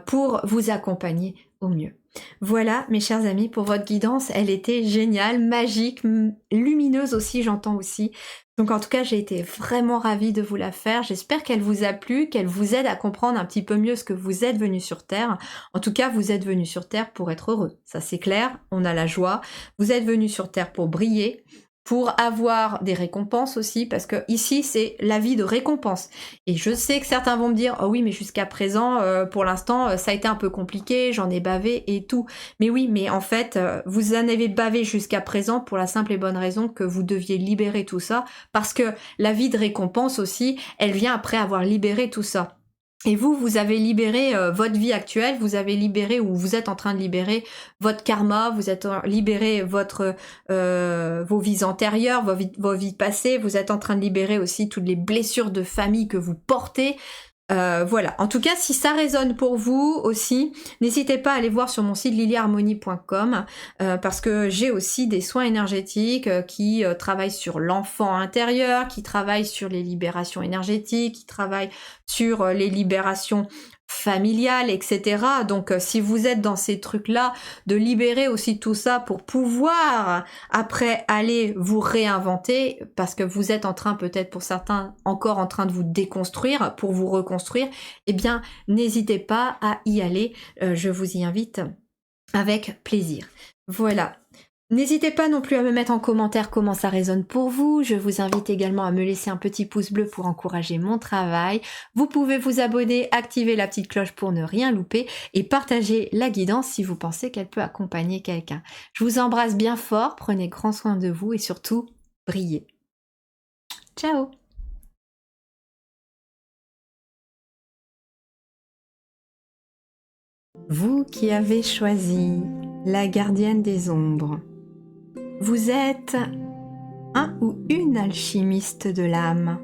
pour vous accompagner au mieux. Voilà, mes chers amis, pour votre guidance. Elle était géniale, magique, lumineuse aussi, j'entends aussi. Donc en tout cas, j'ai été vraiment ravie de vous la faire. J'espère qu'elle vous a plu, qu'elle vous aide à comprendre un petit peu mieux ce que vous êtes venu sur Terre. En tout cas, vous êtes venu sur Terre pour être heureux. Ça, c'est clair, on a la joie. Vous êtes venu sur Terre pour briller, pour avoir des récompenses aussi, parce que ici c'est la vie de récompense. Et je sais que certains vont me dire, oh oui, mais jusqu'à présent, pour l'instant, ça a été un peu compliqué, j'en ai bavé et tout. Mais oui, mais en fait, vous en avez bavé jusqu'à présent pour la simple et bonne raison que vous deviez libérer tout ça, parce que la vie de récompense aussi, elle vient après avoir libéré tout ça. Et vous, vous avez libéré votre vie actuelle, vous avez libéré ou vous êtes en train de libérer votre karma, vous êtes libéré vos vies antérieures, vos vies passées, vous êtes en train de libérer aussi toutes les blessures de famille que vous portez. Voilà. En tout cas, si ça résonne pour vous aussi, n'hésitez pas à aller voir sur mon site lilyharmonie.com parce que j'ai aussi des soins énergétiques qui travaillent sur l'enfant intérieur, qui travaillent sur les libérations énergétiques, qui travaillent sur les libérations familiales, etc. Donc si vous êtes dans ces trucs-là, de libérer aussi tout ça pour pouvoir après aller vous réinventer, parce que vous êtes en train, peut-être pour certains, encore en train de vous déconstruire pour vous reconstruire, eh bien n'hésitez pas à y aller, je vous y invite avec plaisir. Voilà. N'hésitez pas non plus à me mettre en commentaire comment ça résonne pour vous. Je vous invite également à me laisser un petit pouce bleu pour encourager mon travail. Vous pouvez vous abonner, activer la petite cloche pour ne rien louper et partager la guidance si vous pensez qu'elle peut accompagner quelqu'un. Je vous embrasse bien fort, prenez grand soin de vous et surtout, brillez. Ciao! Vous qui avez choisi la gardienne des ombres, vous êtes un ou une alchimiste de l'âme.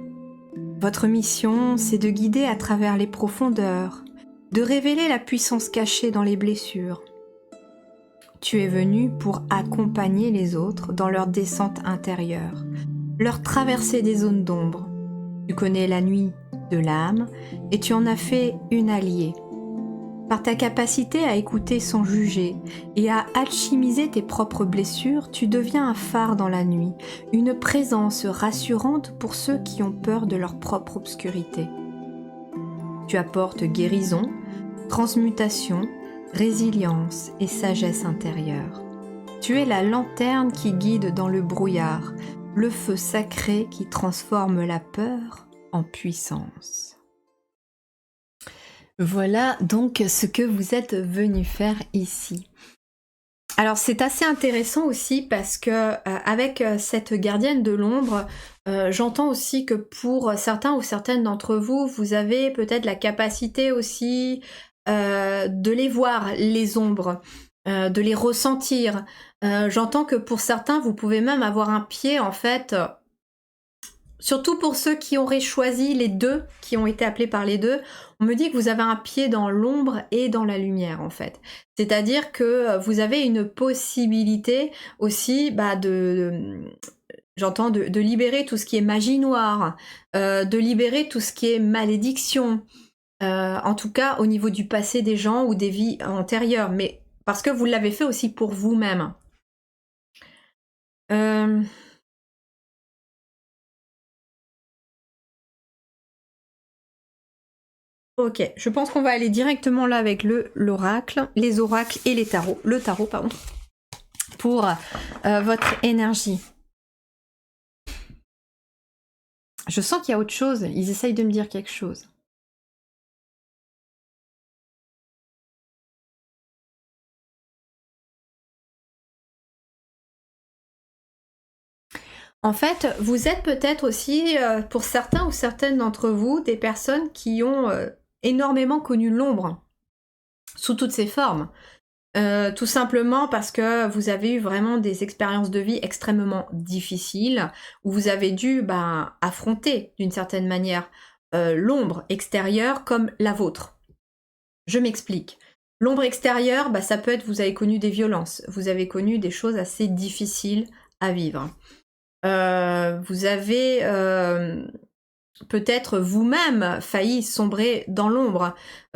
Votre mission, c'est de guider à travers les profondeurs, de révéler la puissance cachée dans les blessures. Tu es venu pour accompagner les autres dans leur descente intérieure, leur traverser des zones d'ombre. Tu connais la nuit de l'âme et tu en as fait une alliée. Par ta capacité à écouter sans juger et à alchimiser tes propres blessures, tu deviens un phare dans la nuit, une présence rassurante pour ceux qui ont peur de leur propre obscurité. Tu apportes guérison, transmutation, résilience et sagesse intérieure. Tu es la lanterne qui guide dans le brouillard, le feu sacré qui transforme la peur en puissance. Voilà donc ce que vous êtes venu faire ici. Alors c'est assez intéressant aussi parce que avec cette gardienne de l'ombre, j'entends aussi que pour certains ou certaines d'entre vous, vous avez peut-être la capacité aussi de les voir, les ombres, de les ressentir. J'entends que pour certains, vous pouvez même avoir un pied en fait. Surtout pour ceux qui auraient choisi les deux, qui ont été appelés par les deux, on me dit que vous avez un pied dans l'ombre et dans la lumière en fait. C'est-à-dire que vous avez une possibilité aussi j'entends de libérer tout ce qui est magie noire, de libérer tout ce qui est malédiction, en tout cas au niveau du passé des gens ou des vies antérieures, mais parce que vous l'avez fait aussi pour vous-même. Ok, je pense qu'on va aller directement là avec l'oracle, les oracles et les tarots, le tarot pardon, pour votre énergie. Je sens qu'il y a autre chose, ils essayent de me dire quelque chose. En fait, vous êtes peut-être aussi, pour certains ou certaines d'entre vous, des personnes qui ont énormément connu l'ombre, sous toutes ses formes. Tout simplement parce que vous avez eu vraiment des expériences de vie extrêmement difficiles, où vous avez dû affronter d'une certaine manière l'ombre extérieure comme la vôtre. Je m'explique. L'ombre extérieure, ça peut être, vous avez connu des violences, vous avez connu des choses assez difficiles à vivre. Vous avez peut-être vous-même failli sombrer dans l'ombre.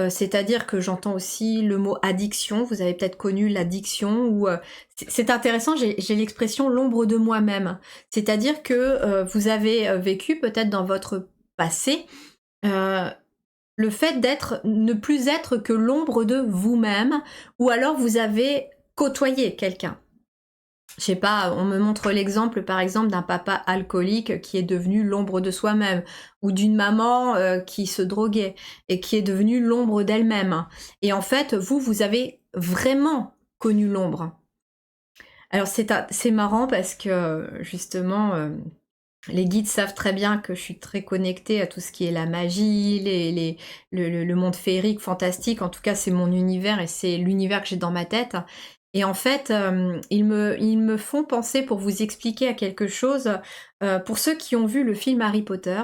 C'est-à-dire que j'entends aussi le mot addiction. Vous avez peut-être connu l'addiction ou c'est intéressant, j'ai l'expression l'ombre de moi-même. C'est-à-dire que vous avez vécu peut-être dans votre passé le fait ne plus être que l'ombre de vous-même, ou alors vous avez côtoyé quelqu'un. Je sais pas, on me montre l'exemple par exemple d'un papa alcoolique qui est devenu l'ombre de soi-même, ou d'une maman qui se droguait et qui est devenue l'ombre d'elle-même. Et en fait, vous avez vraiment connu l'ombre. Alors c'est marrant parce que justement, les guides savent très bien que je suis très connectée à tout ce qui est la magie, le monde féerique, fantastique. En tout cas, c'est mon univers et c'est l'univers que j'ai dans ma tête. Et en fait, ils me font penser, pour vous expliquer à quelque chose, pour ceux qui ont vu le film Harry Potter,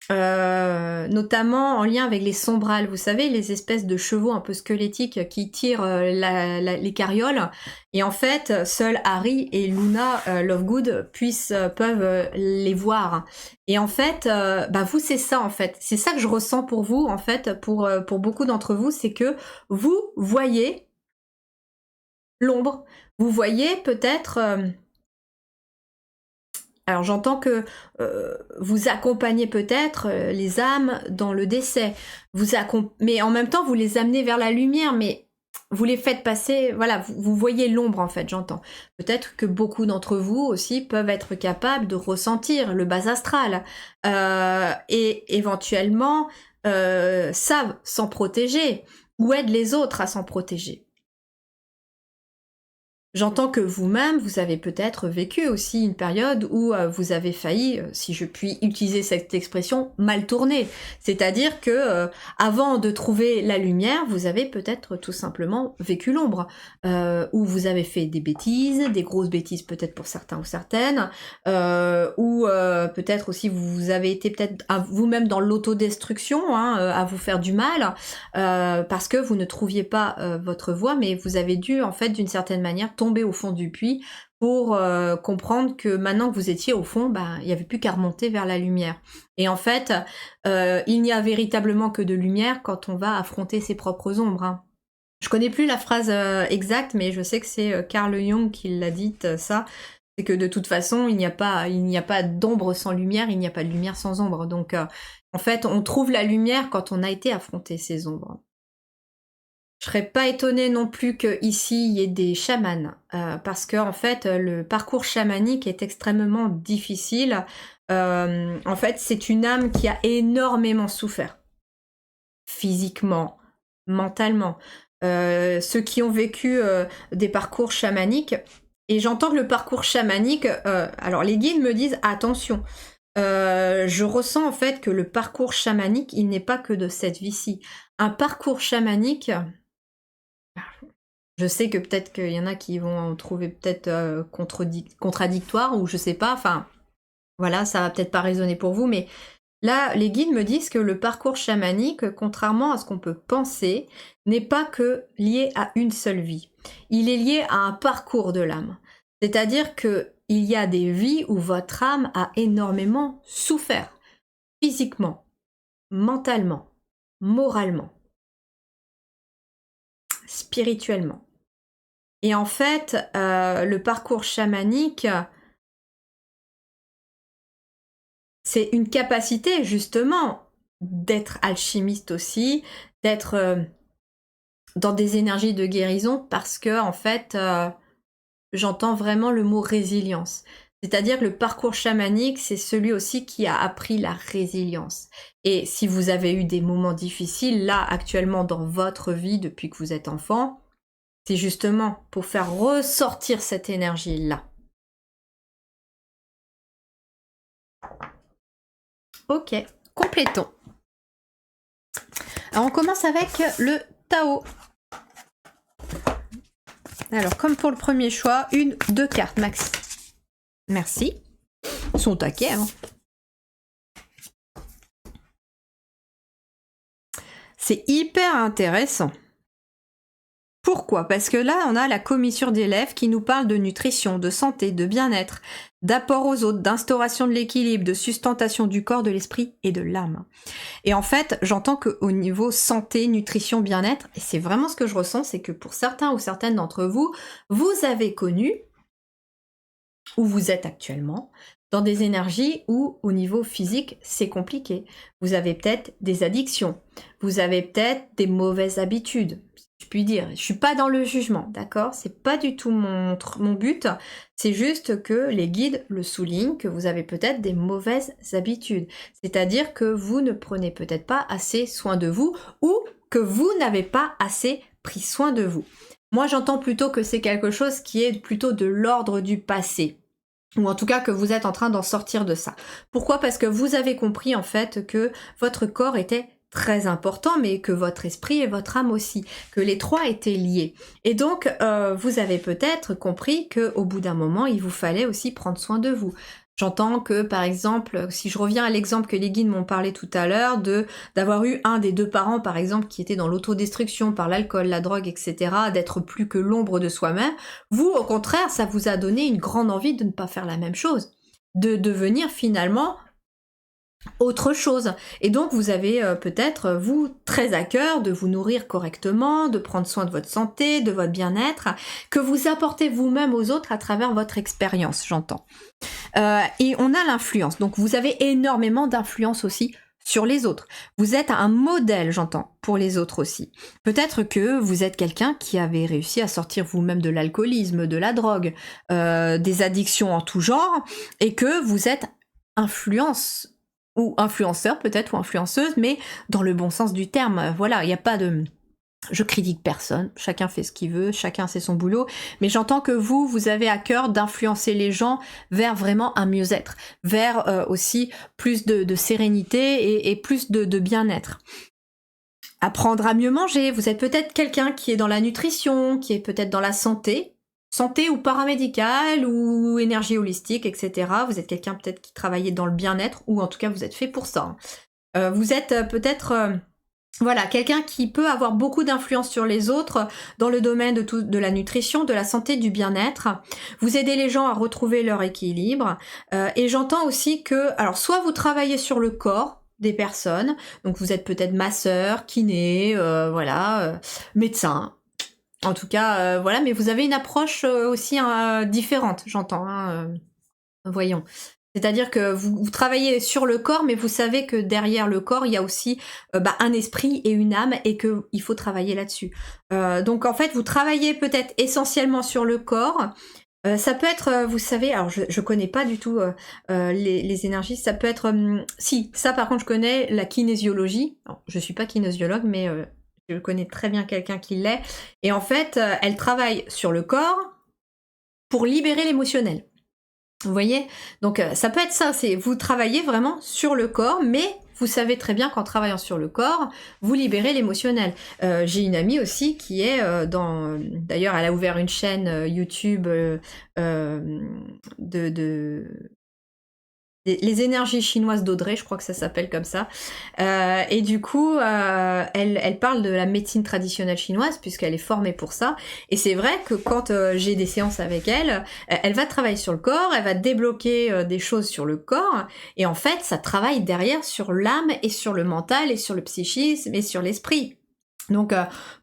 notamment en lien avec les sombrales, vous savez, les espèces de chevaux un peu squelettiques qui tirent les carrioles. Et en fait, seuls Harry et Luna Lovegood peuvent les voir. Et en fait, bah vous, c'est ça en fait. C'est ça que je ressens pour vous, en fait, pour beaucoup d'entre vous, c'est que vous voyez l'ombre. Vous voyez peut-être... alors j'entends que vous accompagnez peut-être les âmes dans le décès, mais en même temps vous les amenez vers la lumière, mais vous les faites passer, voilà, vous voyez l'ombre en fait, j'entends. Peut-être que beaucoup d'entre vous aussi peuvent être capables de ressentir le bas astral et éventuellement savent s'en protéger ou aident les autres à s'en protéger. J'entends que vous-même, vous avez peut-être vécu aussi une période où vous avez failli, si je puis utiliser cette expression, mal tourner. C'est-à-dire que avant de trouver la lumière, vous avez peut-être tout simplement vécu l'ombre, où vous avez fait des bêtises, des grosses bêtises peut-être pour certains ou certaines, ou peut-être aussi vous avez été peut-être vous-même dans l'autodestruction, hein, à vous faire du mal, parce que vous ne trouviez pas votre voie, mais vous avez dû en fait d'une certaine manière tomber au fond du puits pour comprendre que maintenant que vous étiez au fond, bah, il n'y avait plus qu'à remonter vers la lumière. Et en fait, il n'y a véritablement que de lumière quand on va affronter ses propres ombres. Hein. Je connais plus la phrase exacte, mais je sais que c'est Carl Jung qui l'a dite, ça. C'est que de toute façon, il n'y a pas d'ombre sans lumière, il n'y a pas de lumière sans ombre. Donc, en fait, on trouve la lumière quand on a été affronter ces ombres. Je serais pas étonnée non plus qu'ici il y ait des chamans, parce que en fait le parcours chamanique est extrêmement difficile. En fait, c'est une âme qui a énormément souffert, physiquement, mentalement. Ceux qui ont vécu des parcours chamaniques, et j'entends que le parcours chamanique, alors les guides me disent attention. Je ressens en fait que le parcours chamanique, il n'est pas que de cette vie-ci. Un parcours chamanique, je sais que peut-être qu'il y en a qui vont trouver peut-être contradictoire ou je sais pas, enfin voilà, ça va peut-être pas résonner pour vous, mais là, les guides me disent que le parcours chamanique, contrairement à ce qu'on peut penser, n'est pas que lié à une seule vie. Il est lié à un parcours de l'âme. C'est-à-dire qu'il y a des vies où votre âme a énormément souffert, physiquement, mentalement, moralement, spirituellement. Et en fait, le parcours chamanique, c'est une capacité justement d'être alchimiste aussi, d'être dans des énergies de guérison parce que en fait, j'entends vraiment le mot résilience. C'est-à-dire que le parcours chamanique, c'est celui aussi qui a appris la résilience. Et si vous avez eu des moments difficiles, là, actuellement, dans votre vie, depuis que vous êtes enfant, c'est justement pour faire ressortir cette énergie-là. Ok, complétons. Alors on commence avec le Tao. Alors comme pour le premier choix, 2 cartes max. Merci. Ils sont taquets, hein. C'est hyper intéressant. Pourquoi? Parce que là, on a la commissure d'élèves qui nous parle de nutrition, de santé, de bien-être, d'apport aux autres, d'instauration de l'équilibre, de sustentation du corps, de l'esprit et de l'âme. Et en fait, j'entends qu'au niveau santé, nutrition, bien-être, et c'est vraiment ce que je ressens, c'est que pour certains ou certaines d'entre vous, vous avez connu, où vous êtes actuellement, dans des énergies où, au niveau physique, c'est compliqué. Vous avez peut-être des addictions, vous avez peut-être des mauvaises habitudes, si je puis dire. Je suis pas dans le jugement, d'accord? C'est pas du tout mon but, c'est juste que les guides le soulignent, que vous avez peut-être des mauvaises habitudes. C'est-à-dire que vous ne prenez peut-être pas assez soin de vous, ou que vous n'avez pas assez pris soin de vous. Moi, j'entends plutôt que c'est quelque chose qui est plutôt de l'ordre du passé. Ou en tout cas que vous êtes en train d'en sortir de ça. Pourquoi? Parce que vous avez compris en fait que votre corps était très important, mais que votre esprit et votre âme aussi, que les trois étaient liés. Et donc, vous avez peut-être compris qu'au bout d'un moment, il vous fallait aussi prendre soin de vous. J'entends que, par exemple, si je reviens à l'exemple que les guides m'ont parlé tout à l'heure, d'avoir eu un des deux parents, par exemple, qui était dans l'autodestruction par l'alcool, la drogue, etc., d'être plus que l'ombre de soi-même, vous, au contraire, ça vous a donné une grande envie de ne pas faire la même chose, de devenir finalement autre chose. Et donc vous avez peut-être, vous, très à cœur de vous nourrir correctement, de prendre soin de votre santé, de votre bien-être, que vous apportez vous-même aux autres à travers votre expérience, j'entends. Et on a l'influence, donc vous avez énormément d'influence aussi sur les autres. Vous êtes un modèle, j'entends, pour les autres aussi. Peut-être que vous êtes quelqu'un qui avait réussi à sortir vous-même de l'alcoolisme, de la drogue, des addictions en tout genre, et que vous êtes influence ou influenceur peut-être, ou influenceuse, mais dans le bon sens du terme. Voilà, il n'y a pas de... Je critique personne, chacun fait ce qu'il veut, chacun fait son boulot, mais j'entends que vous avez à cœur d'influencer les gens vers vraiment un mieux-être, vers aussi plus de sérénité et plus de bien-être. Apprendre à mieux manger, vous êtes peut-être quelqu'un qui est dans la nutrition, qui est peut-être dans la santé ou paramédicale, ou énergie holistique, etc. Vous êtes quelqu'un peut-être qui travaillait dans le bien-être, ou en tout cas vous êtes fait pour ça. Vous êtes peut-être... Voilà, quelqu'un qui peut avoir beaucoup d'influence sur les autres dans le domaine de la nutrition, de la santé, du bien-être. Vous aidez les gens à retrouver leur équilibre. Et j'entends aussi que, alors soit vous travaillez sur le corps des personnes, donc vous êtes peut-être masseur, kiné, médecin. En tout cas, voilà, mais vous avez une approche aussi différente, j'entends. Voyons. C'est-à-dire que vous travaillez sur le corps, mais vous savez que derrière le corps, il y a aussi un esprit et une âme, et qu'il faut travailler là-dessus. Donc en fait, vous travaillez peut-être essentiellement sur le corps. Ça peut être, vous savez, alors je connais pas du tout les énergies, ça peut être... si, ça par contre je connais la kinésiologie. Alors, je suis pas kinésiologue, mais je connais très bien quelqu'un qui l'est. Et en fait, elle travaille sur le corps pour libérer l'émotionnel. Vous voyez? Donc ça peut être ça, c'est vous travaillez vraiment sur le corps, mais vous savez très bien qu'en travaillant sur le corps, vous libérez l'émotionnel. J'ai une amie aussi qui est d'ailleurs, elle a ouvert une chaîne YouTube les énergies chinoises d'Audrey, je crois que ça s'appelle comme ça. Et du coup, elle parle de la médecine traditionnelle chinoise, puisqu'elle est formée pour ça. Et c'est vrai que quand j'ai des séances avec elle, elle va travailler sur le corps, elle va débloquer des choses sur le corps. Et en fait, ça travaille derrière sur l'âme et sur le mental et sur le psychisme et sur l'esprit. Donc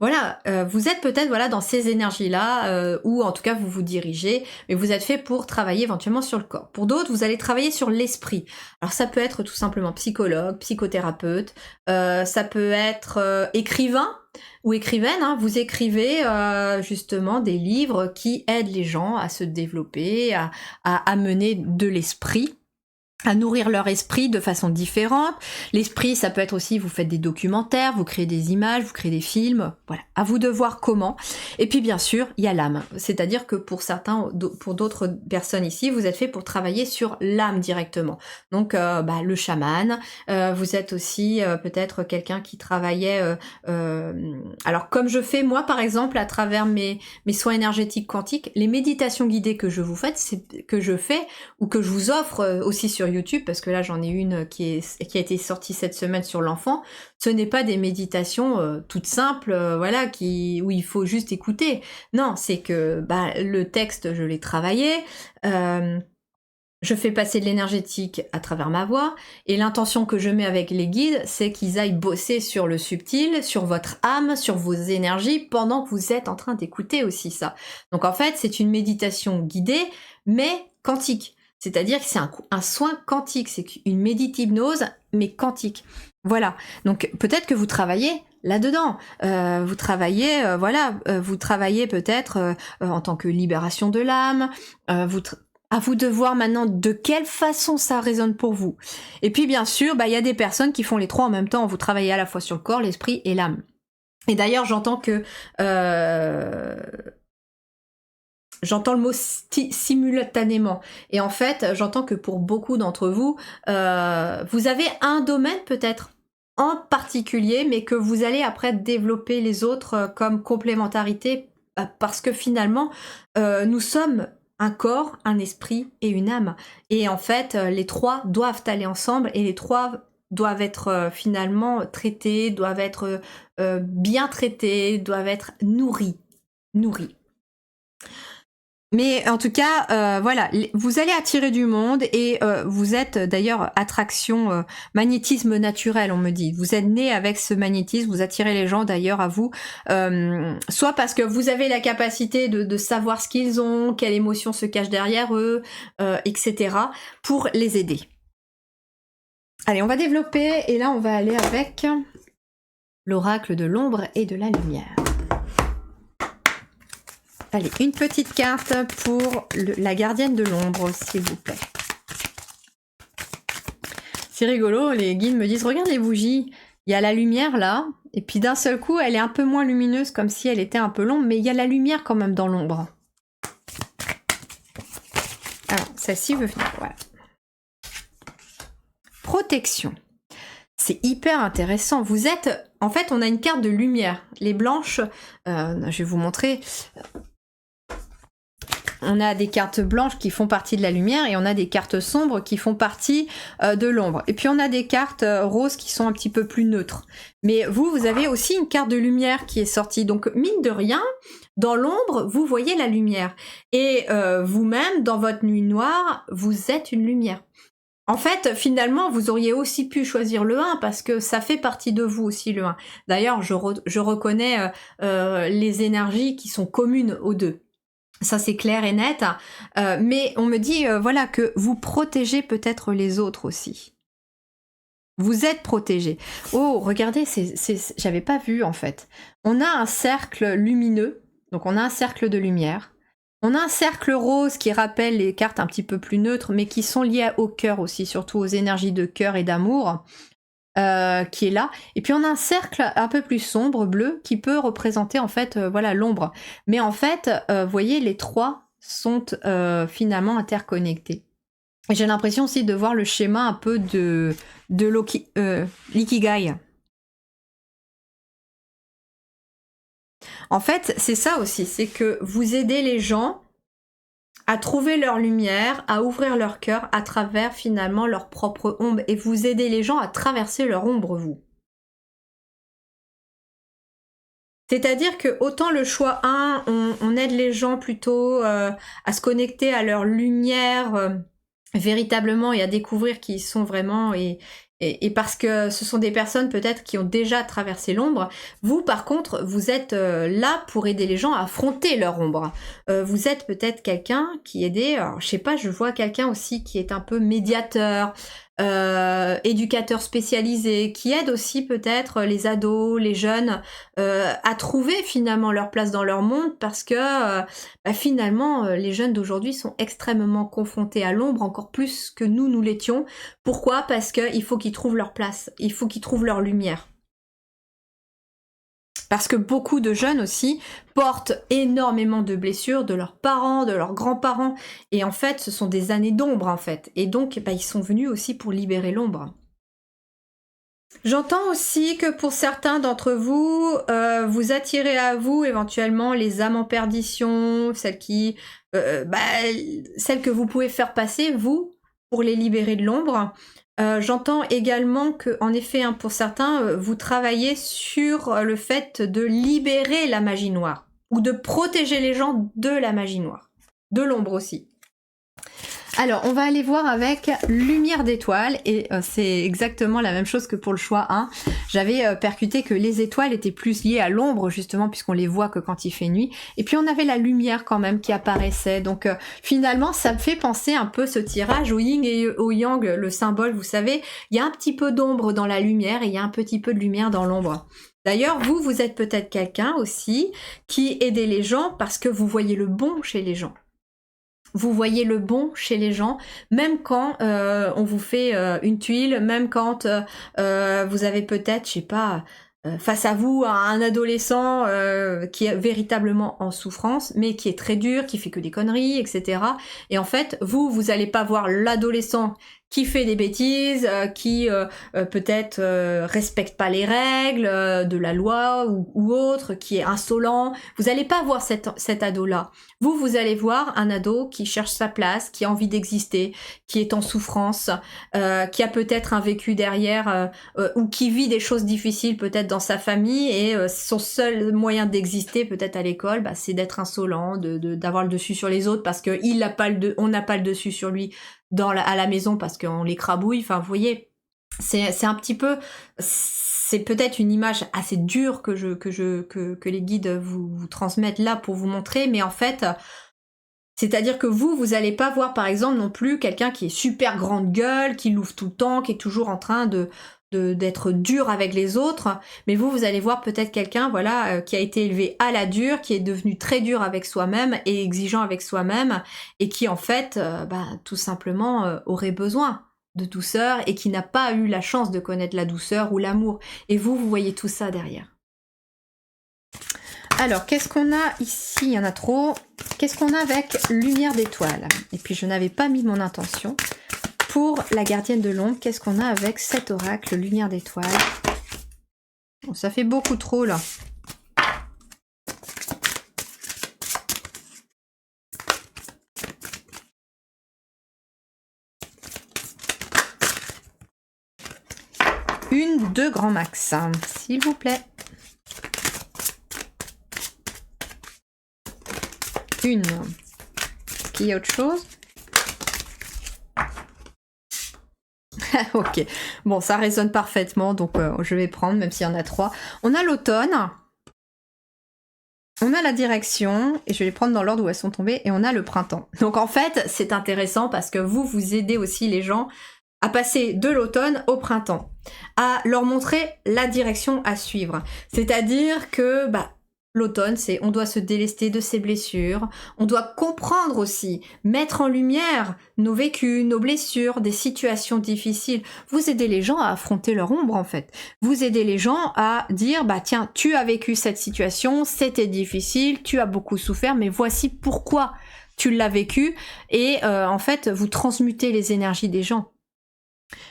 vous êtes peut-être dans ces énergies-là, ou en tout cas vous vous dirigez, mais vous êtes fait pour travailler éventuellement sur le corps. Pour d'autres, vous allez travailler sur l'esprit. Alors ça peut être tout simplement psychologue, psychothérapeute, ça peut être écrivain ou écrivaine, hein. Vous écrivez justement des livres qui aident les gens à se développer, à amener de l'esprit, à nourrir leur esprit de façon différente. L'esprit, ça peut être aussi, vous faites des documentaires, vous créez des images, vous créez des films, voilà, à vous de voir comment. Et puis bien sûr, il y a l'âme, c'est-à-dire que pour certains, pour d'autres personnes ici, vous êtes fait pour travailler sur l'âme directement. Donc le chaman, vous êtes aussi peut-être quelqu'un qui travaillait, alors comme je fais moi par exemple à travers mes soins énergétiques quantiques, les méditations guidées que je vous fais ou que je vous offre aussi sur YouTube, parce que là j'en ai une qui a été sortie cette semaine sur l'enfant. Ce n'est pas des méditations toutes simples, voilà, où il faut juste écouter. Non, c'est que le texte, je l'ai travaillé. Je fais passer de l'énergétique à travers ma voix, et l'intention que je mets avec les guides, c'est qu'ils aillent bosser sur le subtil, sur votre âme, sur vos énergies, pendant que vous êtes en train d'écouter aussi ça. Donc en fait, c'est une méditation guidée, mais quantique. C'est-à-dire que c'est un soin quantique, c'est une médite-hypnose, mais quantique. Voilà, donc peut-être que vous travaillez là-dedans. Vous travaillez, vous travaillez peut-être en tant que libération de l'âme, à vous de voir maintenant de quelle façon ça résonne pour vous. Et puis bien sûr, il y a des personnes qui font les trois en même temps. Vous travaillez à la fois sur le corps, l'esprit et l'âme. Et d'ailleurs, j'entends que... j'entends le mot simultanément. Et en fait, j'entends que pour beaucoup d'entre vous, vous avez un domaine peut-être en particulier, mais que vous allez après développer les autres comme complémentarité, parce que finalement, nous sommes un corps, un esprit et une âme. Et en fait, les trois doivent aller ensemble, et les trois doivent être finalement traités, doivent être bien traités, doivent être nourris. Mais en tout cas, voilà, vous allez attirer du monde, et vous êtes d'ailleurs attraction, magnétisme naturel, on me dit. Vous êtes né avec ce magnétisme, vous attirez les gens d'ailleurs à vous, soit parce que vous avez la capacité de savoir ce qu'ils ont, quelle émotion se cache derrière eux, etc., pour les aider. Allez, on va développer, et là on va aller avec l'oracle de l'ombre et de la lumière. Allez, une petite carte pour la gardienne de l'ombre, s'il vous plaît. C'est rigolo, les guides me disent, regarde les bougies, il y a la lumière là, et puis d'un seul coup, elle est un peu moins lumineuse, comme si elle était un peu longue, mais il y a la lumière quand même dans l'ombre. Alors, celle-ci veut venir, voilà. Protection. C'est hyper intéressant. Vous êtes... En fait, on a une carte de lumière. Les blanches, je vais vous montrer... On a des cartes blanches qui font partie de la lumière, et on a des cartes sombres qui font partie de l'ombre. Et puis on a des cartes roses qui sont un petit peu plus neutres. Mais vous avez aussi une carte de lumière qui est sortie. Donc mine de rien, dans l'ombre, vous voyez la lumière. Et vous-même, dans votre nuit noire, vous êtes une lumière. En fait, finalement, vous auriez aussi pu choisir le 1, parce que ça fait partie de vous aussi, le 1. D'ailleurs, je reconnais les énergies qui sont communes aux deux. Ça, c'est clair et net. Mais on me dit, voilà, que vous protégez peut-être les autres aussi. Vous êtes protégés. Oh, regardez, j'avais pas vu, en fait. On a un cercle lumineux, donc on a un cercle de lumière. On a un cercle rose qui rappelle les cartes un petit peu plus neutres, mais qui sont liées au cœur aussi, surtout aux énergies de cœur et d'amour. Qui est là, et puis on a un cercle un peu plus sombre, bleu, qui peut représenter en fait voilà, l'ombre. Mais en fait, vous voyez, les trois sont finalement interconnectés. J'ai l'impression aussi de voir le schéma un peu de l'ikigai. En fait, c'est ça aussi, c'est que vous aidez les gens à trouver leur lumière, à ouvrir leur cœur à travers finalement leur propre ombre, et vous aidez les gens à traverser leur ombre, vous. C'est-à-dire que autant le choix 1, on aide les gens plutôt à se connecter à leur lumière véritablement, et à découvrir qui ils sont vraiment, et parce que ce sont des personnes peut-être qui ont déjà traversé l'ombre. Vous, par contre, vous êtes là pour aider les gens à affronter leur ombre. Vous êtes peut-être quelqu'un qui aide, alors je sais pas, je vois quelqu'un aussi qui est un peu médiateur, éducateur spécialisé, qui aide aussi peut-être les ados, les jeunes à trouver finalement leur place dans leur monde, parce que finalement les jeunes d'aujourd'hui sont extrêmement confrontés à l'ombre, encore plus que nous l'étions. Pourquoi? Parce qu'il faut qu'ils trouvent leur place, il faut qu'ils trouvent leur lumière. Parce que beaucoup de jeunes aussi portent énormément de blessures de leurs parents, de leurs grands-parents. Et en fait, ce sont des années d'ombre, en fait. Et donc, ils sont venus aussi pour libérer l'ombre. J'entends aussi que pour certains d'entre vous, vous attirez à vous éventuellement les âmes en perdition, celles que vous pouvez faire passer, vous, pour les libérer de l'ombre. J'entends également que, en effet, hein, pour certains, vous travaillez sur le fait de libérer la magie noire ou de protéger les gens de la magie noire, de l'ombre aussi. Alors, on va aller voir avec lumière d'étoiles et c'est exactement la même chose que pour le choix 1. J'avais percuté que les étoiles étaient plus liées à l'ombre justement puisqu'on les voit que quand il fait nuit. Et puis on avait la lumière quand même qui apparaissait. Donc finalement, ça me fait penser un peu ce tirage au yin et au yang, le symbole, vous savez. Il y a un petit peu d'ombre dans la lumière et il y a un petit peu de lumière dans l'ombre. D'ailleurs, vous êtes peut-être quelqu'un aussi qui aidait les gens parce que vous voyez le bon chez les gens. Vous voyez le bon chez les gens, même quand on vous fait une tuile, même quand vous avez peut-être, je sais pas, face à vous un adolescent qui est véritablement en souffrance, mais qui est très dur, qui fait que des conneries, etc. Et en fait, vous allez pas voir l'adolescent qui fait des bêtises, qui peut-être respecte pas les règles de la loi ou autre, qui est insolent. Vous allez pas voir cet ado-là. Vous allez voir un ado qui cherche sa place, qui a envie d'exister, qui est en souffrance, qui a peut-être un vécu derrière ou qui vit des choses difficiles peut-être dans sa famille et son seul moyen d'exister peut-être à l'école, bah, c'est d'être insolent, d'avoir le dessus sur les autres parce que on n'a pas le dessus sur lui à la maison parce qu'on l'écrabouille. Enfin, vous voyez, c'est un petit peu, c'est peut-être une image assez dure que les guides vous transmettent là pour vous montrer, mais en fait, c'est-à-dire que vous allez pas voir par exemple non plus quelqu'un qui est super grande gueule, qui l'ouvre tout le temps, qui est toujours en train d'être dur avec les autres, mais vous allez voir peut-être quelqu'un voilà qui a été élevé à la dure, qui est devenu très dur avec soi-même et exigeant avec soi-même et qui en fait tout simplement aurait besoin de douceur et qui n'a pas eu la chance de connaître la douceur ou l'amour. Et vous voyez tout ça derrière. Alors, qu'est-ce qu'on a ici? Il y en a trop. Qu'est-ce qu'on a avec lumière d'étoile? Et puis, je n'avais pas mis mon intention. Pour la gardienne de l'ombre, qu'est-ce qu'on a avec cet oracle lumière d'étoile? Bon, ça fait beaucoup trop, là. Une, deux grands max, hein, s'il vous plaît. Une. Est-ce qu'il y a autre chose? Ok. Bon, ça résonne parfaitement, donc je vais prendre, même s'il y en a trois. On a l'automne. On a la direction, et je vais les prendre dans l'ordre où elles sont tombées, et on a le printemps. Donc en fait, c'est intéressant parce que vous aidez aussi les gens à passer de l'automne au printemps, à leur montrer la direction à suivre. C'est-à-dire que l'automne, c'est on doit se délester de ses blessures, on doit comprendre aussi, mettre en lumière nos vécus, nos blessures, des situations difficiles. Vous aidez les gens à affronter leur ombre en fait. Vous aidez les gens à dire tiens, tu as vécu cette situation, c'était difficile, tu as beaucoup souffert, mais voici pourquoi tu l'as vécu et en fait, vous transmutez les énergies des gens.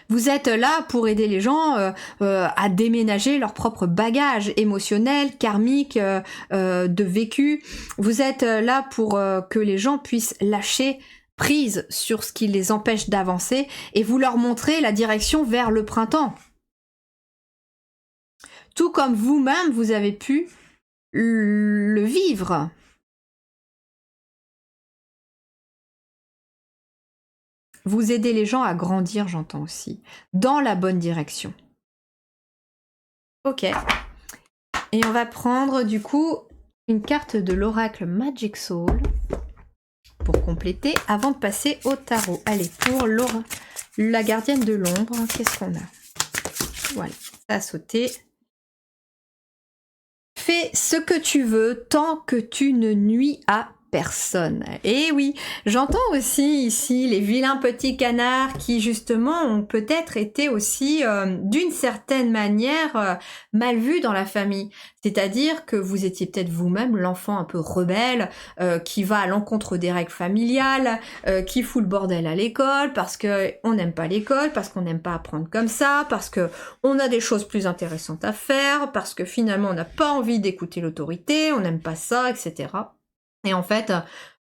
Vous êtes là pour aider les gens à déménager leur propre bagage émotionnel, karmique, de vécu. Vous êtes là pour que les gens puissent lâcher prise sur ce qui les empêche d'avancer et vous leur montrez la direction vers le printemps. Tout comme vous-même, vous avez pu le vivre. Vous aidez les gens à grandir, j'entends aussi, dans la bonne direction. Ok. Et on va prendre du coup une carte de l'oracle Magic Soul pour compléter avant de passer au tarot. Allez, pour la gardienne de l'ombre, qu'est-ce qu'on a? Voilà, ça a sauté. Fais ce que tu veux tant que tu ne nuis à personne. Et oui, j'entends aussi ici les vilains petits canards qui justement ont peut-être été aussi d'une certaine manière mal vus dans la famille. C'est-à-dire que vous étiez peut-être vous-même l'enfant un peu rebelle qui va à l'encontre des règles familiales, qui fout le bordel à l'école parce que on n'aime pas l'école, parce qu'on n'aime pas apprendre comme ça, parce que on a des choses plus intéressantes à faire, parce que finalement on n'a pas envie d'écouter l'autorité, on n'aime pas ça, etc. Et en fait,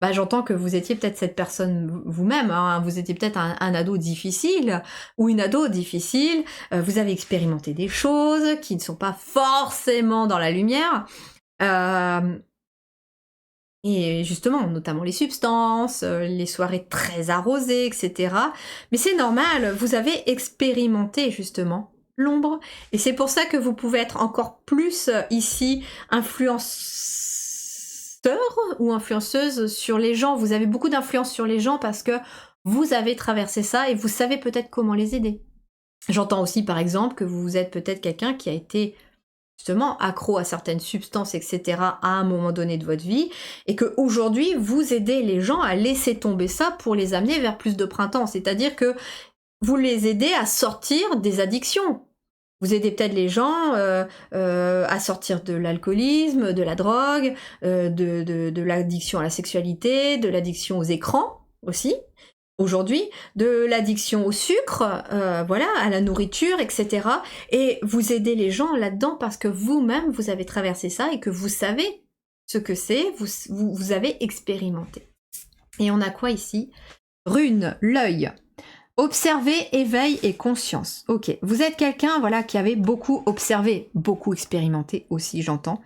bah, j'entends que vous étiez peut-être cette personne vous-même, hein, vous étiez peut-être un ado difficile ou une ado difficile, vous avez expérimenté des choses qui ne sont pas forcément dans la lumière, et justement, notamment les substances, les soirées très arrosées, etc. Mais c'est normal, vous avez expérimenté justement l'ombre, et c'est pour ça que vous pouvez être encore plus ici influenceur ou influenceuse sur les gens. Vous avez beaucoup d'influence sur les gens parce que vous avez traversé ça et vous savez peut-être comment les aider. J'entends aussi par exemple que vous êtes peut-être quelqu'un qui a été justement accro à certaines substances, etc. à un moment donné de votre vie, et que aujourd'hui vous aidez les gens à laisser tomber ça pour les amener vers plus de printemps. C'est-à-dire que vous les aidez à sortir des addictions. Vous aidez peut-être les gens à sortir de l'alcoolisme, de la drogue, de l'addiction à la sexualité, de l'addiction aux écrans aussi, aujourd'hui, de l'addiction au sucre, voilà, à la nourriture, etc. Et vous aidez les gens là-dedans parce que vous-même, vous avez traversé ça et que vous savez ce que c'est, vous avez expérimenté. Et on a quoi ici? Rune, l'œil. Observer, éveil et conscience. Ok, vous êtes quelqu'un voilà, qui avait beaucoup observé, beaucoup expérimenté aussi, j'entends.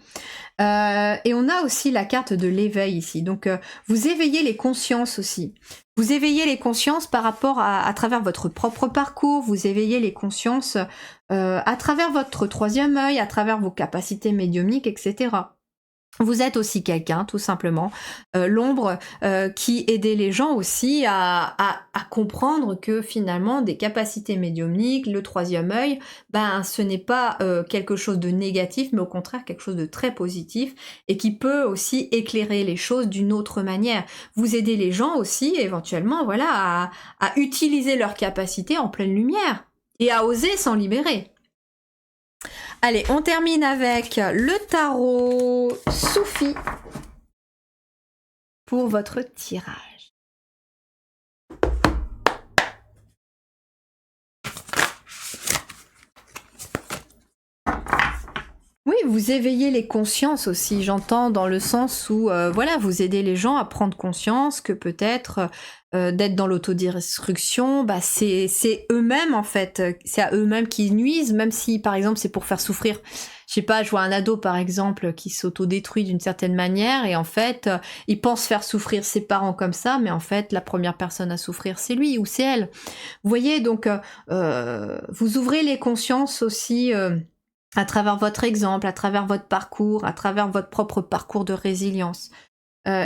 Et on a aussi la carte de l'éveil ici. Donc, vous éveillez les consciences aussi. Vous éveillez les consciences par rapport à travers votre propre parcours. Vous éveillez les consciences à travers votre troisième œil, à travers vos capacités médiumniques, etc. Vous êtes aussi quelqu'un, tout simplement, l'ombre qui aidait les gens aussi à comprendre que finalement des capacités médiumniques, le troisième œil, ben ce n'est pas quelque chose de négatif, mais au contraire quelque chose de très positif et qui peut aussi éclairer les choses d'une autre manière. Vous aidez les gens aussi éventuellement, voilà, à utiliser leurs capacités en pleine lumière et à oser s'en libérer. Allez, on termine avec le tarot Soufi pour votre tirage. Oui, vous éveillez les consciences aussi, j'entends, dans le sens où voilà, vous aidez les gens à prendre conscience que peut-être d'être dans l'autodestruction, bah c'est eux-mêmes en fait, c'est à eux-mêmes qui nuisent, même si par exemple c'est pour faire souffrir. Je sais pas, je vois un ado par exemple qui s'autodétruit d'une certaine manière et en fait il pense faire souffrir ses parents comme ça, mais en fait la première personne à souffrir c'est lui ou c'est elle. Vous voyez, donc vous ouvrez les consciences aussi à travers votre exemple, à travers votre parcours, à travers votre propre parcours de résilience.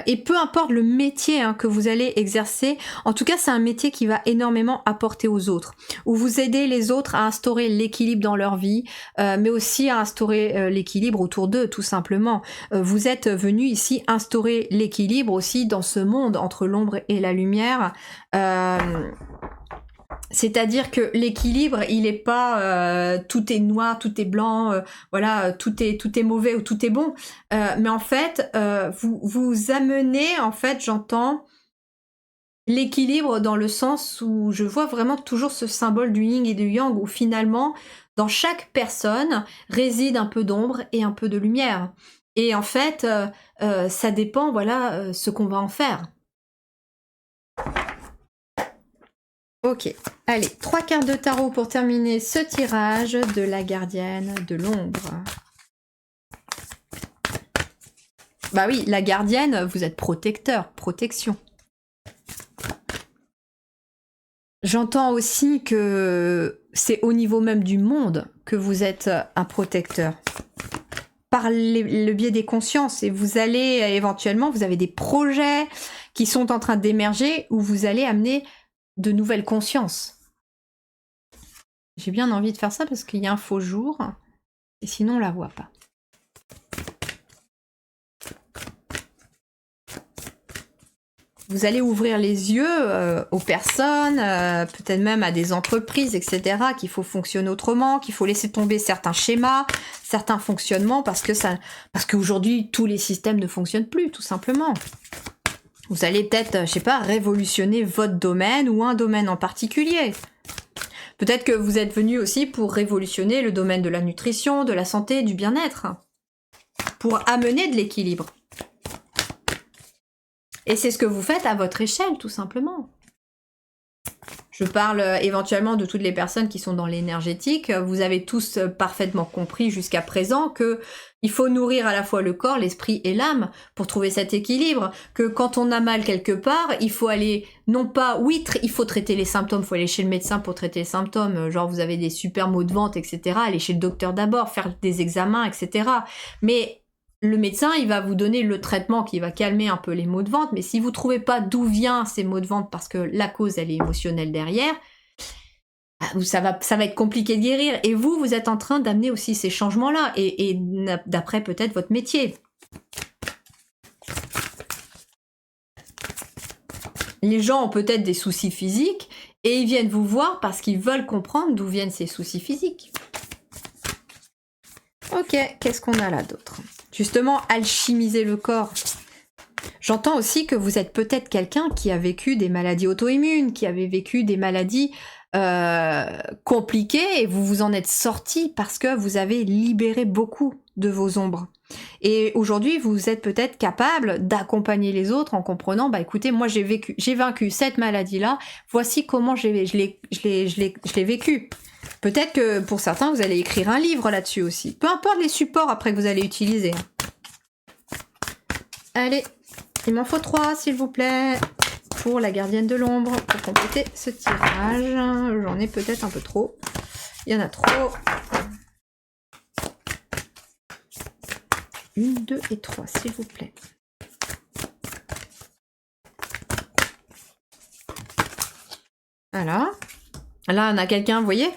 Et peu importe le métier hein, que vous allez exercer, en tout cas c'est un métier qui va énormément apporter aux autres, où vous aidez les autres à instaurer l'équilibre dans leur vie, mais aussi à instaurer l'équilibre autour d'eux tout simplement. Vous êtes venu ici instaurer l'équilibre aussi dans ce monde entre l'ombre et la lumière. C'est-à-dire que l'équilibre, il est pas tout est noir, tout est blanc, voilà, tout est mauvais ou tout est bon. Mais en fait, vous amenez, en fait, j'entends l'équilibre dans le sens où je vois vraiment toujours ce symbole du yin et du yang, où finalement, dans chaque personne réside un peu d'ombre et un peu de lumière. Et en fait, ça dépend, voilà, ce qu'on va en faire. Ok, allez, 3 cartes de tarot pour terminer ce tirage de la gardienne de l'ombre. Bah oui, la gardienne, vous êtes protecteur, protection. J'entends aussi que c'est au niveau même du monde que vous êtes un protecteur. Par le biais des consciences, et vous allez éventuellement, vous avez des projets qui sont en train d'émerger où vous allez amener de nouvelles consciences. J'ai bien envie de faire ça parce qu'il y a un faux jour et sinon on la voit pas. Vous allez ouvrir les yeux aux personnes, peut-être même à des entreprises, etc., qu'il faut fonctionner autrement, qu'il faut laisser tomber certains schémas, certains fonctionnements, parce qu'aujourd'hui tous les systèmes ne fonctionnent plus, tout simplement. Vous allez peut-être, je sais pas, révolutionner votre domaine ou un domaine en particulier. Peut-être que vous êtes venu aussi pour révolutionner le domaine de la nutrition, de la santé, du bien-être. Pour amener de l'équilibre. Et c'est ce que vous faites à votre échelle, tout simplement. Je parle éventuellement de toutes les personnes qui sont dans l'énergétique. Vous avez tous parfaitement compris jusqu'à présent que il faut nourrir à la fois le corps, l'esprit et l'âme pour trouver cet équilibre. Que quand on a mal quelque part, il faut aller, non pas, oui, il faut traiter les symptômes, il faut aller chez le médecin pour traiter les symptômes. Genre vous avez des super maux de ventre, etc. Aller chez le docteur d'abord, faire des examens, etc. Mais le médecin, il va vous donner le traitement qui va calmer un peu les maux de ventre, mais si vous trouvez pas d'où viennent ces maux de ventre parce que la cause, elle est émotionnelle derrière, ça va être compliqué de guérir. Et vous êtes en train d'amener aussi ces changements-là, et d'après peut-être votre métier. Les gens ont peut-être des soucis physiques, et ils viennent vous voir parce qu'ils veulent comprendre d'où viennent ces soucis physiques. Ok, qu'est-ce qu'on a là d'autre ? Justement, alchimiser le corps. J'entends aussi que vous êtes peut-être quelqu'un qui a vécu des maladies auto-immunes, qui avait vécu des maladies compliquées, et vous vous en êtes sorti parce que vous avez libéré beaucoup de vos ombres. Et aujourd'hui, vous êtes peut-être capable d'accompagner les autres en comprenant, bah écoutez, moi j'ai vaincu cette maladie-là, voici comment je l'ai vécu. Peut-être que pour certains, vous allez écrire un livre là-dessus aussi. Peu importe les supports après que vous allez utiliser. Allez, il m'en faut 3, s'il vous plaît, pour la gardienne de l'ombre, pour compléter ce tirage. J'en ai peut-être un peu trop. Il y en a trop. 1, 2 et 3, s'il vous plaît. Voilà. Là, on a quelqu'un, vous voyez,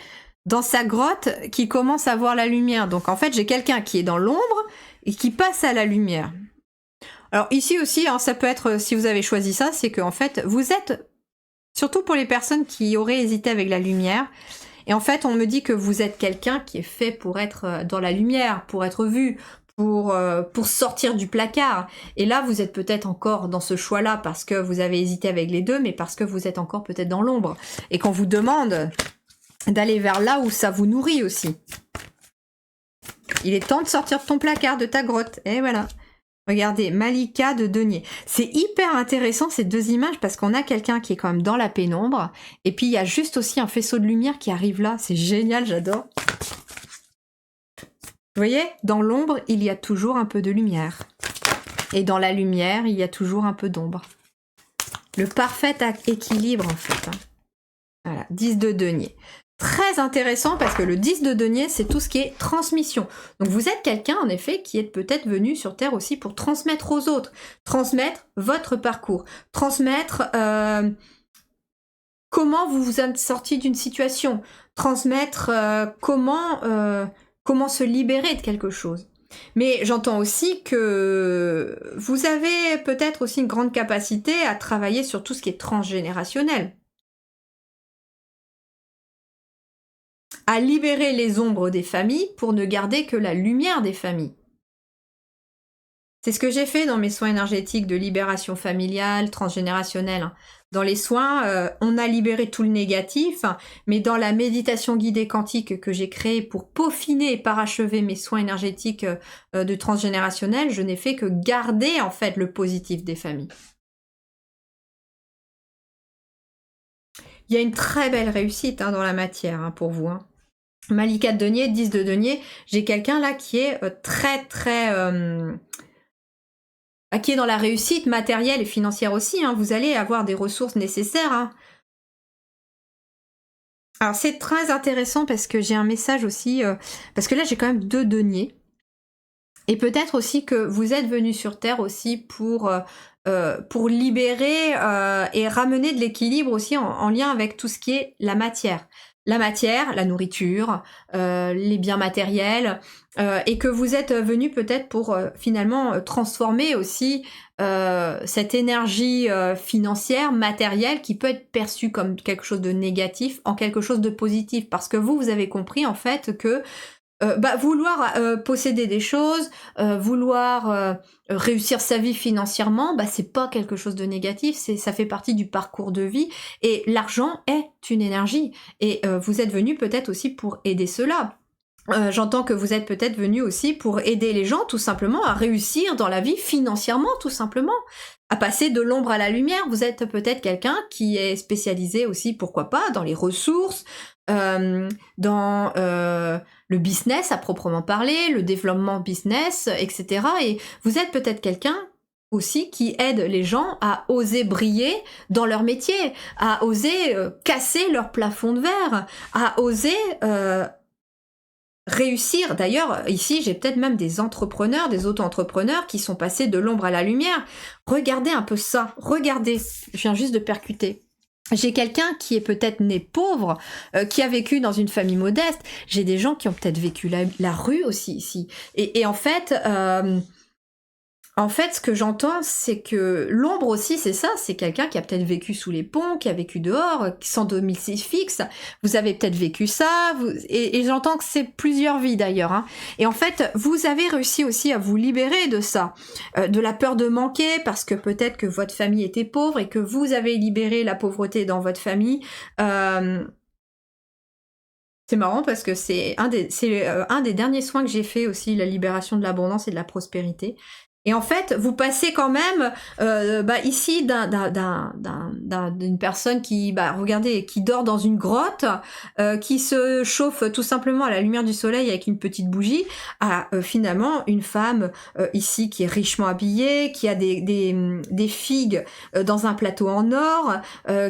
dans sa grotte qui commence à voir la lumière. Donc en fait, j'ai quelqu'un qui est dans l'ombre et qui passe à la lumière. Alors ici aussi, hein, ça peut être, si vous avez choisi ça, c'est que en fait, vous êtes, surtout pour les personnes qui auraient hésité avec la lumière, et en fait, on me dit que vous êtes quelqu'un qui est fait pour être dans la lumière, pour être vu, pour sortir du placard. Et là, vous êtes peut-être encore dans ce choix-là parce que vous avez hésité avec les deux, mais parce que vous êtes encore peut-être dans l'ombre. Et qu'on vous demande d'aller vers là où ça vous nourrit aussi. Il est temps de sortir de ton placard, de ta grotte. Et voilà. Regardez, Malika de Denier. C'est hyper intéressant ces deux images parce qu'on a quelqu'un qui est quand même dans la pénombre. Et puis il y a juste aussi un faisceau de lumière qui arrive là. C'est génial, j'adore. Vous voyez, dans l'ombre, il y a toujours un peu de lumière. Et dans la lumière, il y a toujours un peu d'ombre. Le parfait équilibre en fait. Hein. Voilà, 10 de denier. Très intéressant parce que le 10 de denier, c'est tout ce qui est transmission. Donc vous êtes quelqu'un, en effet, qui est peut-être venu sur Terre aussi pour transmettre aux autres. Transmettre votre parcours. Transmettre comment vous vous êtes sorti d'une situation. Transmettre comment se libérer de quelque chose. Mais j'entends aussi que vous avez peut-être aussi une grande capacité à travailler sur tout ce qui est transgénérationnel. À libérer les ombres des familles pour ne garder que la lumière des familles. C'est ce que j'ai fait dans mes soins énergétiques de libération familiale, transgénérationnelle. Dans les soins, on a libéré tout le négatif, mais dans la méditation guidée quantique que j'ai créée pour peaufiner et parachever mes soins énergétiques de transgénérationnel, je n'ai fait que garder en fait le positif des familles. Il y a une très belle réussite dans la matière pour vous. Malika de denier, 10 de denier, j'ai quelqu'un là qui est qui est dans la réussite matérielle et financière aussi. Vous allez avoir des ressources nécessaires. Alors c'est très intéressant parce que j'ai un message aussi, parce que là j'ai quand même 2 deniers. Et peut-être aussi que vous êtes venu sur Terre aussi pour libérer et ramener de l'équilibre aussi en lien avec tout ce qui est la matière. La matière, la nourriture, les biens matériels, et que vous êtes venu peut-être pour finalement transformer aussi cette énergie financière, matérielle, qui peut être perçue comme quelque chose de négatif en quelque chose de positif. Parce que vous avez compris en fait que vouloir posséder des choses, vouloir réussir sa vie financièrement, c'est pas quelque chose de négatif, ça fait partie du parcours de vie, et l'argent est une énergie, et vous êtes venu peut-être aussi pour aider cela. J'entends que vous êtes peut-être venu aussi pour aider les gens tout simplement à réussir dans la vie financièrement, tout simplement, à passer de l'ombre à la lumière. Vous êtes peut-être quelqu'un qui est spécialisé aussi, pourquoi pas, dans les ressources, dans le business à proprement parler, le développement business, etc. Et vous êtes peut-être quelqu'un aussi qui aide les gens à oser briller dans leur métier, à oser casser leur plafond de verre, à oser réussir. D'ailleurs, ici, j'ai peut-être même des entrepreneurs, des auto-entrepreneurs qui sont passés de l'ombre à la lumière. Regardez un peu ça, regardez, je viens juste de percuter. J'ai quelqu'un qui est peut-être né pauvre, qui a vécu dans une famille modeste. J'ai des gens qui ont peut-être vécu la rue aussi ici. Et en fait, ce que j'entends, c'est que l'ombre aussi, c'est ça, c'est quelqu'un qui a peut-être vécu sous les ponts, qui a vécu dehors, sans domicile fixe. Vous avez peut-être vécu ça, et j'entends que c'est plusieurs vies d'ailleurs. Hein. Et en fait, vous avez réussi aussi à vous libérer de ça, de la peur de manquer, parce que peut-être que votre famille était pauvre et que vous avez libéré la pauvreté dans votre famille. C'est marrant parce que c'est un des derniers soins que j'ai fait aussi, la libération de l'abondance et de la prospérité. Et en fait, vous passez quand même ici d'une personne qui, regardez, qui dort dans une grotte, qui se chauffe tout simplement à la lumière du soleil avec une petite bougie, à finalement une femme ici qui est richement habillée, qui a des figues dans un plateau en or,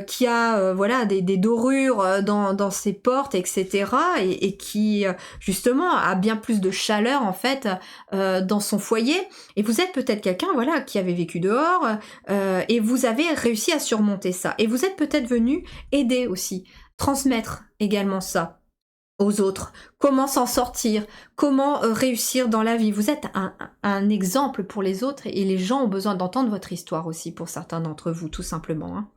qui a des dorures dans ses portes, etc. Et qui justement a bien plus de chaleur en fait dans son foyer. Et vous êtes peut-être quelqu'un qui avait vécu dehors et vous avez réussi à surmonter ça. Et vous êtes peut-être venu aider aussi, transmettre également ça aux autres. Comment s'en sortir, comment réussir dans la vie. Vous êtes un exemple pour les autres et les gens ont besoin d'entendre votre histoire aussi pour certains d'entre vous, tout simplement. Hein.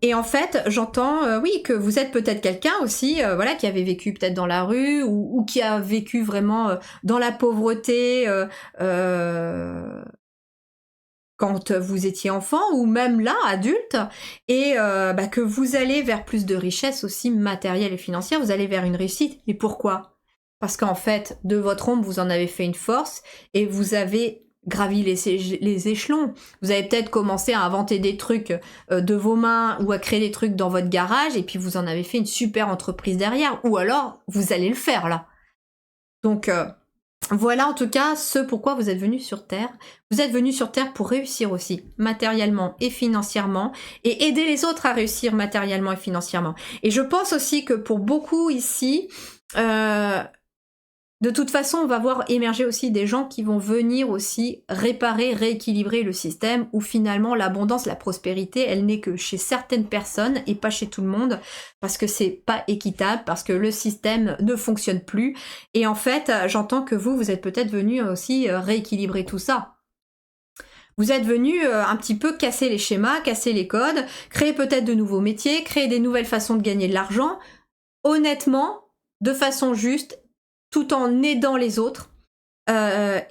Et en fait, j'entends, oui, que vous êtes peut-être quelqu'un aussi, qui avait vécu peut-être dans la rue ou qui a vécu vraiment dans la pauvreté quand vous étiez enfant ou même là, adulte, et que vous allez vers plus de richesse aussi matérielle et financière, vous allez vers une réussite. Et pourquoi ? Parce qu'en fait, de votre ombre, vous en avez fait une force et vous avez gravi les échelons. Vous avez peut-être commencé à inventer des trucs de vos mains ou à créer des trucs dans votre garage et puis vous en avez fait une super entreprise derrière. Ou alors, vous allez le faire là. Donc, voilà en tout cas ce pourquoi vous êtes venu sur Terre. Vous êtes venu sur Terre pour réussir aussi, matériellement et financièrement, et aider les autres à réussir matériellement et financièrement. Et je pense aussi que pour beaucoup ici, de toute façon, on va voir émerger aussi des gens qui vont venir aussi réparer, rééquilibrer le système où finalement l'abondance, la prospérité, elle n'est que chez certaines personnes et pas chez tout le monde parce que c'est pas équitable, parce que le système ne fonctionne plus. Et en fait, j'entends que vous êtes peut-être venu aussi rééquilibrer tout ça. Vous êtes venu un petit peu casser les schémas, casser les codes, créer peut-être de nouveaux métiers, créer des nouvelles façons de gagner de l'argent, honnêtement, de façon juste, tout en aidant les autres.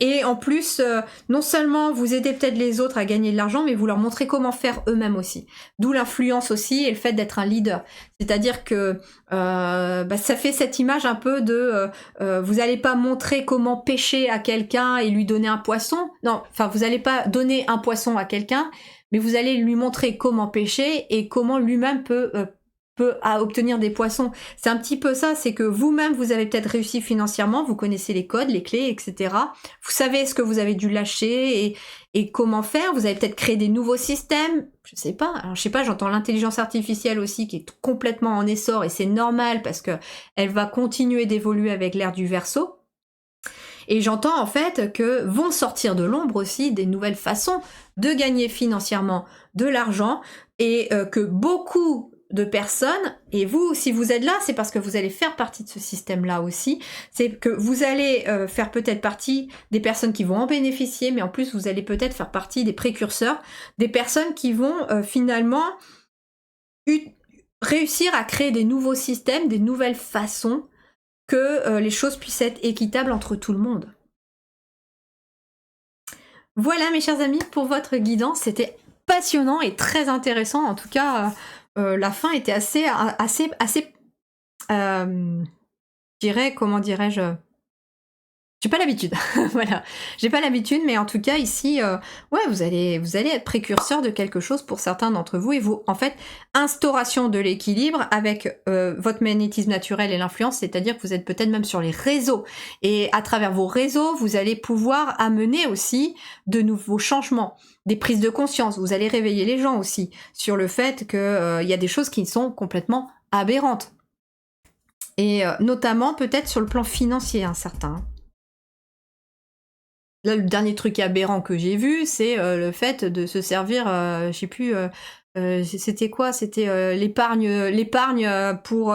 Et en plus, non seulement vous aidez peut-être les autres à gagner de l'argent, mais vous leur montrez comment faire eux-mêmes aussi. D'où l'influence aussi et le fait d'être un leader. C'est-à-dire que ça fait cette image un peu de vous n'allez pas montrer comment pêcher à quelqu'un et lui donner un poisson. Non, enfin vous n'allez pas donner un poisson à quelqu'un, mais vous allez lui montrer comment pêcher et comment lui-même peut à obtenir des poissons. C'est un petit peu ça, c'est que vous-même, vous avez peut-être réussi financièrement, vous connaissez les codes, les clés, etc. Vous savez ce que vous avez dû lâcher et comment faire. Vous avez peut-être créé des nouveaux systèmes, je sais pas. Alors, je sais pas, j'entends l'intelligence artificielle aussi qui est complètement en essor et c'est normal parce que elle va continuer d'évoluer avec l'ère du Verseau. Et j'entends en fait que vont sortir de l'ombre aussi des nouvelles façons de gagner financièrement de l'argent et que beaucoup de personnes, et vous, si vous êtes là, c'est parce que vous allez faire partie de ce système-là aussi, c'est que vous allez faire peut-être partie des personnes qui vont en bénéficier, mais en plus, vous allez peut-être faire partie des précurseurs, des personnes qui vont finalement réussir à créer des nouveaux systèmes, des nouvelles façons que les choses puissent être équitables entre tout le monde. Voilà, mes chers amis, pour votre guidance, c'était passionnant et très intéressant, en tout cas... la fin était assez je dirais, comment dirais-je, j'ai pas l'habitude, voilà. J'ai pas l'habitude, mais en tout cas ici, ouais, vous allez être précurseur de quelque chose pour certains d'entre vous et vous, en fait, instauration de l'équilibre avec votre magnétisme naturel et l'influence, c'est-à-dire que vous êtes peut-être même sur les réseaux et à travers vos réseaux, vous allez pouvoir amener aussi de nouveaux changements, des prises de conscience. Vous allez réveiller les gens aussi sur le fait que il y a des choses qui sont complètement aberrantes et notamment peut-être sur le plan financier, hein, certains. Là, le dernier truc aberrant que j'ai vu, c'est le fait de se servir, je sais plus, c'était quoi? C'était l'épargne pour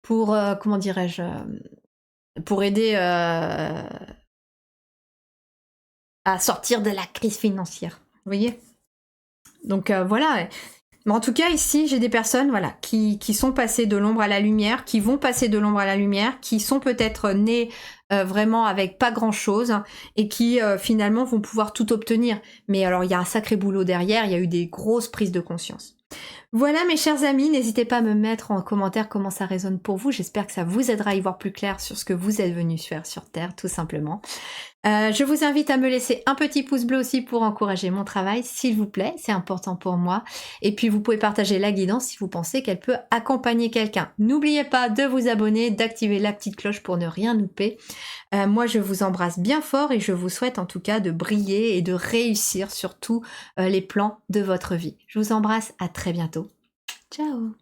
comment dirais-je, pour aider à sortir de la crise financière. Vous voyez? Donc voilà. Mais en tout cas, ici, j'ai des personnes voilà, qui sont passées de l'ombre à la lumière, qui vont passer de l'ombre à la lumière, qui sont peut-être nées vraiment avec pas grand-chose et qui finalement vont pouvoir tout obtenir. Mais alors, il y a un sacré boulot derrière, il y a eu des grosses prises de conscience. Voilà mes chers amis, n'hésitez pas à me mettre en commentaire comment ça résonne pour vous. J'espère que ça vous aidera à y voir plus clair sur ce que vous êtes venus faire sur Terre, tout simplement. Je vous invite à me laisser un petit pouce bleu aussi pour encourager mon travail, s'il vous plaît, c'est important pour moi. Et puis vous pouvez partager la guidance si vous pensez qu'elle peut accompagner quelqu'un. N'oubliez pas de vous abonner, d'activer la petite cloche pour ne rien louper. Moi je vous embrasse bien fort et je vous souhaite en tout cas de briller et de réussir sur tous les plans de votre vie. Je vous embrasse, à très bientôt. Ciao!